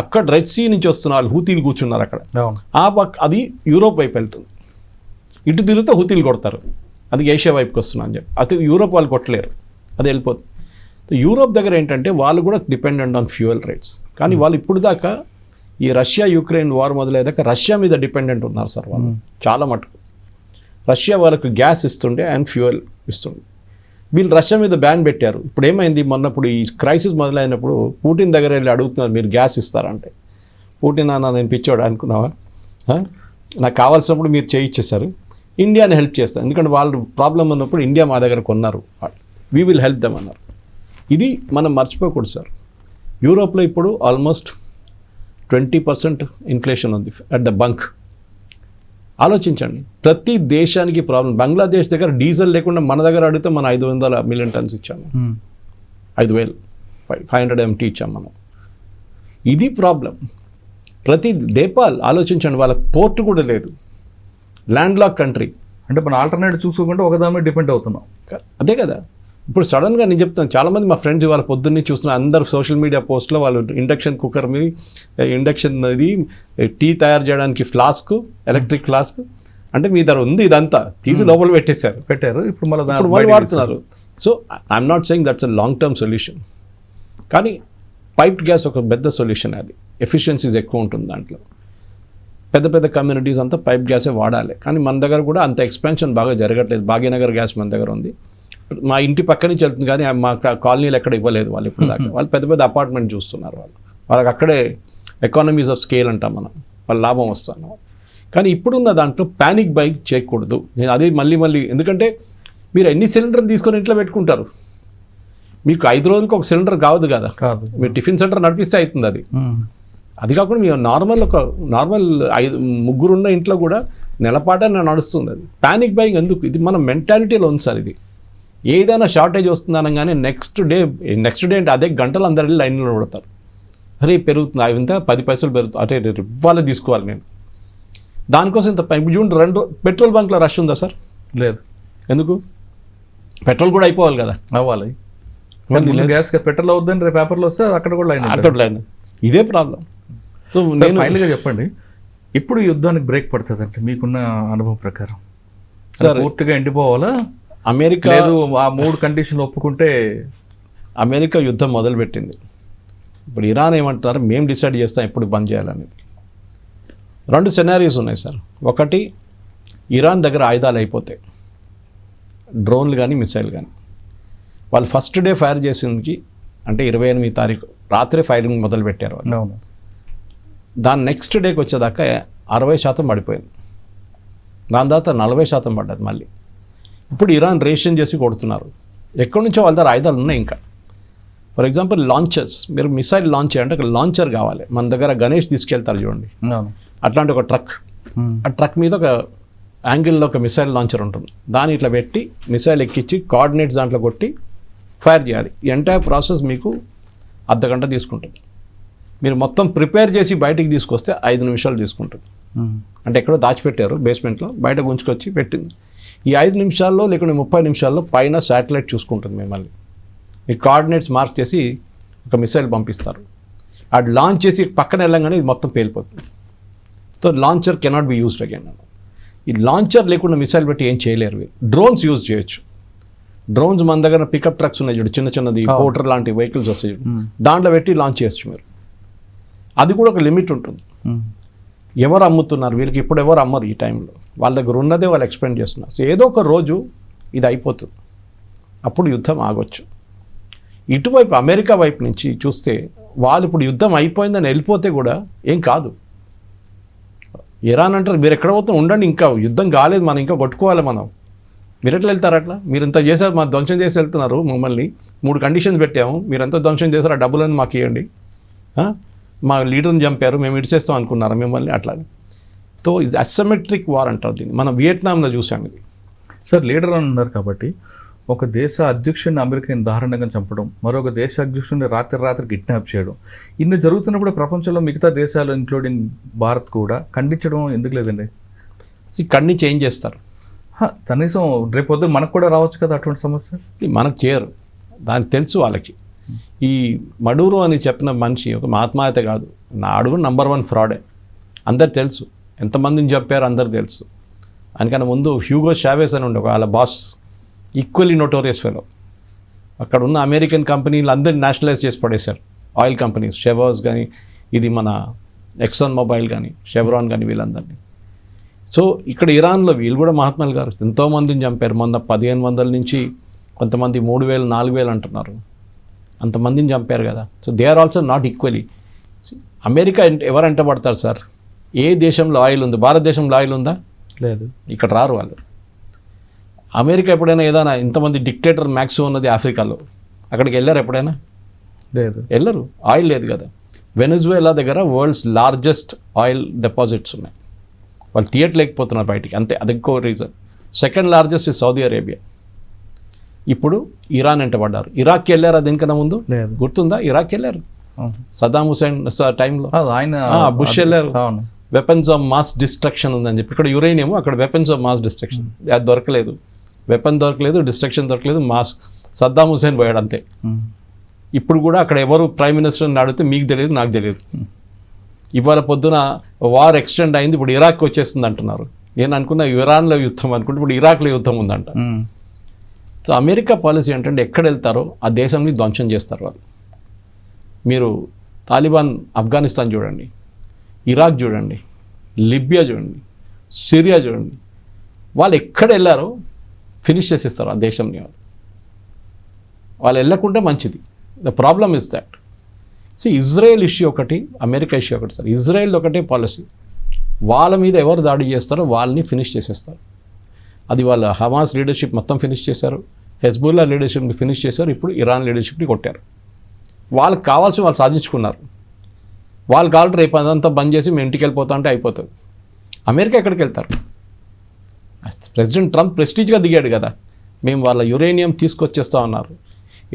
అక్కడ రెడ్ సీ నుంచి వస్తున్న వాళ్ళు హూతీలు కూర్చున్నారు అక్కడ, ఆ పక్క అది యూరోప్ వైపు వెళ్తుంది. ఇటు తిరిగితే హూతీలు కొడతారు, అది ఏషియా వైపుకి వస్తున్నా అని చెప్పి. అది యూరోప్ వాళ్ళు కొట్టలేరు, అది వెళ్ళిపోతుంది. యూరోప్ దగ్గర ఏంటంటే వాళ్ళు కూడా డిపెండెంట్ ఆన్ ఫ్యూయల్ రేట్స్. కానీ వాళ్ళు ఇప్పుడు దాకా ఈ రష్యా యుక్రెయిన్ వార్ మొదలయ్యాక రష్యా మీద డిపెండెంట్ ఉన్నారు సార్ వాళ్ళు చాలా మటుకు. రష్యా వాళ్ళకు గ్యాస్ ఇస్తుండే అండ్ ఫ్యూయల్ ఇస్తుండే. వీళ్ళు రష్యా మీద బ్యాన్ పెట్టారు. ఇప్పుడు ఏమైంది, మొన్నప్పుడు ఈ క్రైసిస్ మొదలైనప్పుడు పుటిన్ దగ్గర వెళ్ళి అడుగుతున్నారు మీరు గ్యాస్ ఇస్తారంటే, పుటిన్ అన్న నేను పిచ్చోడు అనుకున్నావా, నాకు కావాల్సినప్పుడు మీరు చేయించేశారు, ఇండియాని హెల్ప్ చేస్తారు, ఎందుకంటే వాళ్ళు ప్రాబ్లం ఉన్నప్పుడు ఇండియా మా దగ్గర కొన్నారు, వీ విల్ హెల్ప్ దెమ్ అన్నారు. ఇది మనం మర్చిపోకూడదు సార్. యూరోప్లో ఇప్పుడు ఆల్మోస్ట్ 20% ఇన్ఫ్లేషన్ ఉంది అట్ ద బంక్. ఆలోచించండి, ప్రతి దేశానికి ప్రాబ్లం. బంగ్లాదేశ్ దగ్గర డీజిల్ లేకుండా మన దగ్గర అడిగితే మనం 500 మిలియన్ టన్స్ ఇచ్చాము, 500 MT ఇచ్చాము మనం. ఇది ప్రాబ్లం. ప్రతి నేపాల్ ఆలోచించండి, వాళ్ళ పోర్ట్ కూడా లేదు, ల్యాండ్ లాక్ కంట్రీ. అంటే మనం ఆల్టర్నేటివ్ చూసుకోకుండా ఒకదాని మీద డిపెండ్ అవుతున్నాం. అదే కదా. ఇప్పుడు సడన్గా నేను చెప్తాను, చాలామంది మా ఫ్రెండ్స్ వాళ్ళ పొద్దున్నే చూస్తున్నారు, అందరు సోషల్ మీడియా పోస్ట్లో వాళ్ళు ఇండక్షన్ కుక్కర్ మీద, ఇండక్షన్ ఇది టీ తయారు చేయడానికి ఫ్లాస్క్, ఎలక్ట్రిక్ ఫ్లాస్క్, అంటే మీ దగ్గర ఉంది ఇదంతా తీసి లోపల పెట్టారు. ఇప్పుడు వాళ్ళు వాడుతున్నారు. So I'm not saying that's a long term solution, కానీ పైప్డ్ గ్యాస్ ఒక పెద్ద సొల్యూషన్. అది ఎఫిషియన్సీస్ ఎక్కువ ఉంటుంది దాంట్లో. పెద్ద పెద్ద కమ్యూనిటీస్ అంతా పైప్ గ్యాసే వాడాలి. కానీ మన దగ్గర కూడా అంత ఎక్స్పాన్షన్ బాగా జరగట్లేదు. భాగ్యనగర్ గ్యాస్ మన దగ్గర ఉంది, మా ఇంటి పక్క నుంచి వెళ్తుంది, కానీ మా కాలనీలు ఎక్కడ ఇవ్వలేదు వాళ్ళు ఇప్పుడు దాకా. వాళ్ళు పెద్ద పెద్ద అపార్ట్మెంట్ చూస్తున్నారు, వాళ్ళకి అక్కడే ఎకానమీస్ ఆఫ్ స్కేల్ అంటాం మనం, వాళ్ళ లాభం వస్తాను. కానీ ఇప్పుడున్న దాంట్లో ప్యానిక్ బైక్ చేయకూడదు. నేను అది మళ్ళీ ఎందుకంటే మీరు ఎన్ని సిలిండర్ తీసుకొని ఇంట్లో పెట్టుకుంటారు, మీకు 5 రోజులకు ఒక సిలిండర్ కావద్దు కదా, మీరు టిఫిన్ సెంటర్ నడిపిస్తే అవుతుంది అది. అది కాకుండా మీరు నార్మల్ 3 ఉన్న ఇంట్లో కూడా నెలపాట నడుస్తుంది. అది ప్యానిక్ బైయింగ్ ఎందుకు? ఇది మన మెంటాలిటీలో ఉంది సార్. ఇది ఏదైనా షార్టేజ్ వస్తుంది అనగానే నెక్స్ట్ డే అంటే అదే గంటలు అందరి లైన్లో పడతారు. అరే పెరుగుతుంది, అవి ఇంత 10 పైసలు పెరుగుతుంది, అటే ఇవ్వాలి తీసుకోవాలి నేను. దానికోసం ఇంత జూన్ 2 పెట్రోల్ బంక్లో రష్ ఉందా సార్? లేదు. ఎందుకు? పెట్రోల్ కూడా అయిపోవాలి కదా. అవ్వాలి. గ్యాస్ పెట్రోల్ అవుద్దని రేపు పేపర్లో వస్తే అక్కడ కూడా లైన్. ఇదే ప్రాబ్లం. సో నేను ఫైనల్గా చెప్పండి, ఇప్పుడు యుద్ధానికి బ్రేక్ పడుతుంది అంటే మీకున్న అనుభవం ప్రకారం సార్ పూర్తిగా ఎండిపోవాలా? అమెరికా లేదు, ఆ 3 కండిషన్లు ఒప్పుకుంటే అమెరికా యుద్ధం మొదలుపెట్టింది. ఇప్పుడు ఇరాన్ ఏమంటారు, మేము డిసైడ్ చేస్తాం ఎప్పుడు బంద్ చేయాలనేది. 2 సెనారీస్ ఉన్నాయి సార్. ఒకటి, ఇరాన్ దగ్గర ఆయుధాలు అయిపోతాయి, డ్రోన్లు కానీ మిసైల్ కానీ. వాళ్ళు ఫస్ట్ డే ఫైర్ చేసిందికి అంటే 28 తారీఖు రాత్రి ఫైరింగ్ మొదలు పెట్టారు వాళ్ళు. దాని నెక్స్ట్ డేకి వచ్చేదాకా 60% పడిపోయింది, దాని తర్వాత 40% పడ్డది మళ్ళీ. ఇప్పుడు ఇరాన్ రేషన్ చేసి కొడుతున్నారు. ఎక్కడి నుంచో వాళ్ళ దగ్గర ఆయుధాలు ఉన్నాయి. ఇంకా ఫర్ ఎగ్జాంపుల్ లాంచర్స్, మీరు మిసైల్ లాంచ్ చేయాలంటే ఒక లాంచర్ కావాలి. మన దగ్గర గణేష్ తీసుకెళ్తారు చూడండి, అట్లాంటి ఒక ట్రక్, ఆ ట్రక్ మీద ఒక యాంగిల్లో ఒక మిసైల్ లాంచర్ ఉంటుంది. దాన్ని ఇట్లా పెట్టి మిసైల్ ఎక్కించి కోఆర్డినేట్స్ దాంట్లో కొట్టి ఫైర్ చేయాలి. ఈ ఎంటైర్ ప్రాసెస్ మీకు అర్ధగంట తీసుకుంటుంది. మీరు మొత్తం ప్రిపేర్ చేసి బయటికి తీసుకొస్తే 5 నిమిషాలు తీసుకుంటుంది. అంటే ఎక్కడో దాచిపెట్టారు బేస్మెంట్లో, బయట గుంచుకొచ్చి పెట్టింది. ఈ 5 నిమిషాల్లో లేకుంటే 30 నిమిషాల్లో పైన శాటిలైట్ చూసుకుంటుంది మిమ్మల్ని. మీ కోఆర్డినేట్స్ మార్క్ చేసి ఒక మిసైల్ పంపిస్తారు. అది లాంచ్ చేసి పక్కన వెళ్ళంగానే ఇది మొత్తం పేలిపోతుంది. So launcher cannot be used again. ఈ లాంచర్ లేకుండా మిసైల్ పెట్టి ఏం చేయలేరు. డ్రోన్స్ యూజ్ చేయొచ్చు. డ్రోన్స్ మన దగ్గర పికప్ ట్రక్స్ ఉన్నాయి చూడు, చిన్నది పోర్టర్ లాంటి వెహికల్స్ వస్తాయి, దాంట్లో పెట్టి లాంచ్ చేయొచ్చు మీరు. అది కూడా ఒక లిమిట్ ఉంటుంది. ఎవరు అమ్ముతున్నారు వీళ్ళకి? ఇప్పుడు ఎవరు అమ్మరు ఈ టైంలో. వాళ్ళ దగ్గర ఉన్నదే వాళ్ళు ఎక్స్పెండ్ చేస్తున్నారు. సో ఏదో ఒక రోజు ఇది అయిపోతుంది, అప్పుడు యుద్ధం ఆగొచ్చు. ఇటువైపు అమెరికా వైపు నుంచి చూస్తే వాళ్ళు ఇప్పుడు యుద్ధం అయిపోయిందని వెళ్ళిపోతే కూడా ఏం కాదు. ఇరాన్ అంటారు మీరు ఎక్కడ పోతాం ఉండండి, ఇంకా యుద్ధం కాలేదు, మనం ఇంకా కొట్టుకోవాలి, మనం మీరు ఎట్లా వెళ్తారు అట్లా, మీరు ఇంత చేశారు, మా ధ్వంసం చేసి వెళ్తున్నారు, మమ్మల్ని 3 కండిషన్స్ పెట్టాము, మీరు ఎంత ధ్వంసం చేశారు, ఆ డబ్బులను మాకు ఇవ్వండి, మా లీడర్ని చంపారు, మేము ఇడిచేస్తాం అనుకున్నారా మిమ్మల్ని, అట్లా. సో ఇది అసిమెట్రిక్ వార్ అంటారు దీన్ని, మనం వియట్నాంలో చూసాం ఇది. సార్ లీడర్ అని ఉన్నారు కాబట్టి ఒక దేశ అధ్యక్షుడిని అమెరికా దారుణంగా చంపడం, మరొక దేశ అధ్యక్షుడిని రాత్రి కిడ్నాప్ చేయడం, ఇన్ని జరుగుతున్నప్పుడు ప్రపంచంలో మిగతా దేశాలు ఇంక్లూడింగ్ భారత్ కూడా ఖండించడం ఎందుకు లేదండి? కన్నీ చేంజ్ చేస్తారు, కనీసం రేపొద్దు మనకు కూడా రావచ్చు కదా అటువంటి సమస్య. మనకు చేయరు, దానికి తెలుసు వాళ్ళకి. ఈ మడూరో అని చెప్పిన మనిషి ఒక మహాత్మాయత కాదు, నాడు నంబర్ 1 ఫ్రాడే, అందరు తెలుసు, ఎంతమందిని చెప్పారు అందరు తెలుసు. అందుకని ముందు హ్యూగో షావేస్ అని ఉండే వాళ్ళ బాస్, ఈక్వల్లీ నోటోరియస్ ఫెలో. అక్కడ ఉన్న అమెరికన్ కంపెనీలు అందరినీ నేషనలైజ్ చేసి పడేశారు, ఆయిల్ కంపెనీస్, షెవర్స్ కానీ, ఇది మన ఎక్సాన్ మొబైల్ కానీ, షెవ్రాన్ కానీ, వీళ్ళందరినీ. సో ఇక్కడ ఇరాన్లో వీళ్ళు కూడా మహాత్మాలు గారు ఎంతోమందిని చంపారు. మొన్న 1500 నుంచి కొంతమంది 3000, 4000 అంటున్నారు, అంతమందిని చంపారు కదా. So they are also not equally. America ఎవరు ఎంటబడతారు సార్? ఏ దేశంలో ఆయిల్ ఉంది? భారతదేశంలో ఆయిల్ ఉందా? లేదు. ఇక్కడ రారు వాళ్ళు. అమెరికా ఎప్పుడైనా ఏదైనా ఇంతమంది డిక్టేటర్ మ్యాక్సిమం ఉన్నది ఆఫ్రికాలో, అక్కడికి వెళ్ళారు ఎప్పుడైనా? లేదు, వెళ్ళరు, ఆయిల్ లేదు కదా. వెనజువేలా దగ్గర వరల్డ్స్ లార్జెస్ట్ ఆయిల్ డిపాజిట్స్ ఉన్నాయి, వాళ్ళు తీయట్లేకపోతున్నారు బయటికి, అంతే, అది ఇంకో reason. Second largest is Saudi Arabia. ఇప్పుడు ఇరాన్ ఎంటబడ్డారు. ఇరాక్కి వెళ్ళారా దీనికన్నా ముందు? లేదు. గుర్తుందా? ఇరాక్ వెళ్ళారు సద్దాం హుసేన్ టైంలో, ఆయన బుష్ వెళ్ళారు. వెపన్స్ ఆఫ్ మాస్ డిస్ట్రక్షన్ ఉందని చెప్పి, ఇక్కడ యురేనియం, అక్కడ వెపన్స్ ఆఫ్ మాస్ డిస్ట్రక్షన్, అది దొరకలేదు, వెపన్ దొరకలేదు, డిస్ట్రక్షన్ దొరకలేదు, మాస్ సద్దాం హుసేన్ పోయాడు అంతే. ఇప్పుడు కూడా అక్కడ ఎవరు ప్రైమ్ మినిస్టర్ని అడిగితే మీకు తెలియదు, నాకు తెలియదు. ఇవాళ పొద్దున వార్ ఎక్స్టెండ్ అయింది, ఇప్పుడు ఇరాక్కి వచ్చేస్తుంది అంటున్నారు. నేను అనుకున్న ఇరాన్లో యుద్ధం అనుకుంటే ఇప్పుడు ఇరాక్లో యుద్ధం ఉందంట. సో అమెరికా పాలసీ ఏంటంటే ఎక్కడ వెళ్తారో ఆ దేశాన్ని ధ్వంసం చేస్తారు వాళ్ళు. మీరు తాలిబాన్ ఆఫ్ఘనిస్తాన్ చూడండి, ఇరాక్ చూడండి, లిబియా చూడండి, సిరియా చూడండి, వాళ్ళు ఎక్కడ వెళ్ళారో ఫినిష్ చేసేస్తారు ఆ దేశంని. వాళ్ళు వెళ్ళకుంటే మంచిది. The problem is that. Israel issue ఒకటి, అమెరికా ఇష్యూ ఒకటి సార్. ఇజ్రాయెల్ ఒకటే పాలసీ, వాళ్ళ మీద ఎవరు దాడి చేస్తారో వాళ్ళని ఫినిష్ చేసేస్తారు. అది వాళ్ళ హమాస్ లీడర్షిప్ మొత్తం ఫినిష్ చేశారు, హెజ్బుల్లా లీడర్షిప్ని ఫినిష్ చేశారు, ఇప్పుడు ఇరాన్ లీడర్షిప్ని కొట్టారు. వాళ్ళకి కావాల్సిన వాళ్ళు సాధించుకున్నారు. వాళ్ళు కావాలంటే రేపు అదంతా బంద్ చేసి మేము ఇంటికి వెళ్ళిపోతా అంటే అయిపోతుంది. అమెరికా ఎక్కడికి వెళ్తారు? ప్రెసిడెంట్ ట్రంప్ ప్రెస్టీజ్గా దిగాడు కదా, మేము వాళ్ళ యురేనియం తీసుకొచ్చేస్తా ఉన్నారు.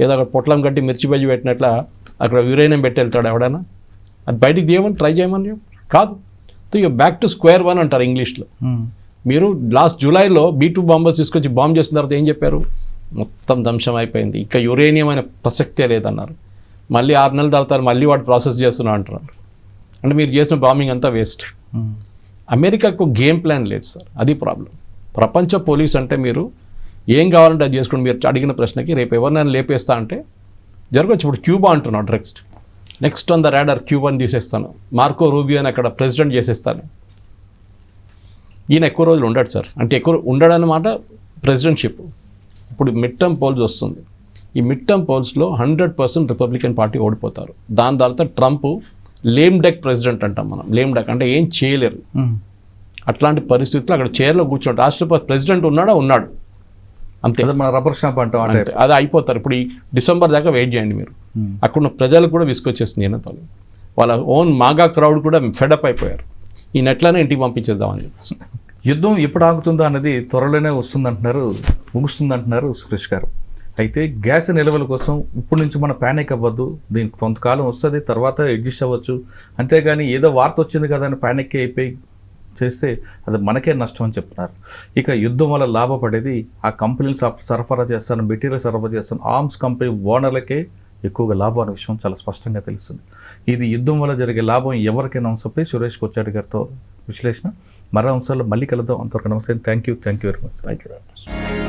ఏదో అక్కడ పొట్లం కట్టి మిర్చి బజ్జి పెట్టినట్ల అక్కడ యురేనియం పెట్టి వెళ్తాడు ఎవడైనా? అది బయటికి తీయమని ట్రై చేయమని కాదు. So you back to square one అంటారు ఇంగ్లీష్లో. మీరు లాస్ట్ జూలైలో B-2 బాంబర్స్ తీసుకొచ్చి బాంబ్ చేసిన తర్వాత ఏం చెప్పారు? మొత్తం ధ్వంసం అయిపోయింది, ఇంకా యురేనియం అనే ప్రసక్తే లేదన్నారు. మళ్ళీ 6 నెలల తర్వాత మళ్ళీ వాడు ప్రాసెస్ చేస్తున్నా అంటున్నారు. అంటే మీరు చేసిన బాంబింగ్ అంతా వేస్ట్. అమెరికాకు గేమ్ ప్లాన్ లేదు సార్, అది ప్రాబ్లం. ప్రపంచ పోలీస్ అంటే మీరు ఏం కావాలంటే అది చేసుకోండి. మీరు అడిగిన ప్రశ్నకి రేపు ఎవరినైనా లేపేస్తా అంటే జరగచ్చు. ఇప్పుడు క్యూబా అంటున్నాడు నెక్స్ట్ ఆన్ ద రాడార్, క్యూబాని తీసేస్తాను, మార్కో రూబియో అని అక్కడ ప్రెసిడెంట్ చేసేస్తాను. ఈయన ఎక్కువ రోజులు ఉండడు సార్, అంటే ఎక్కువ ఉండడన్నమాట ప్రెసిడెంట్షిప్. ఇప్పుడు మిడ్ టర్మ్ పోల్స్ వస్తుంది, ఈ మిడ్ టర్మ్ పోల్స్లో 100% రిపబ్లికన్ పార్టీ ఓడిపోతారు. దాని తర్వాత ట్రంప్ లేమ్ డెక్ ప్రెసిడెంట్ అంటాం మనం. లేమ్ డెక్ అంటే ఏం చేయలేరు. అట్లాంటి పరిస్థితుల్లో అక్కడ చైర్లో కూర్చోండి, రాష్ట్రపతి ప్రెసిడెంట్ ఉన్నాడు అంతే, మన రబ్బర్ స్టాంప్ అంటాం అంటే అది అయిపోతారు. ఇప్పుడు ఈ డిసెంబర్ దాకా వెయిట్ చేయండి మీరు. అక్కడున్న ప్రజలకు కూడా విసుకొచ్చేస్తుంది ఈయనతో. వాళ్ళ ఓన్ మాగా క్రౌడ్ కూడా ఫెడప్ అయిపోయారు. ఈ నెట్లనే ఇంటికి పంపించేద్దామని చెప్పేసి. యుద్ధం ఎప్పుడు ఆగుతుందో అనేది త్వరలోనే ముగుస్తుందంటున్నారు సురేష్ గారు. అయితే గ్యాస్ నిల్వల కోసం ఇప్పటి నుంచి మనం ప్యానిక్ అవ్వద్దు, దీనికి కొంతకాలం వస్తుంది, తర్వాత అడ్జస్ట్ అవ్వచ్చు. అంతేగాని ఏదో వార్త వచ్చింది కదా అని ప్యానిక్ అయిపోయి చేస్తే అది మనకే నష్టం అని చెప్తున్నారు. ఇక యుద్ధం వల్ల లాభపడేది ఆ కంపెనీలు సరఫరా చేస్తాను, మెటీరియల్ సరఫరా చేస్తాను, ఆర్మ్స్ కంపెనీ ఓనర్లకే ఎక్కువగా లాభం అనే విషయం చాలా స్పష్టంగా తెలుస్తుంది. ఇది యుద్ధం వల్ల జరిగే లాభం ఎవరికైనా అంశంపై సురేష్ కొచ్చాడి గారితో విశ్లేషణ. మరో అంశాల్లో మళ్ళీ కలుద్దాం. అంతవరకు నమస్తే. Thank you very much.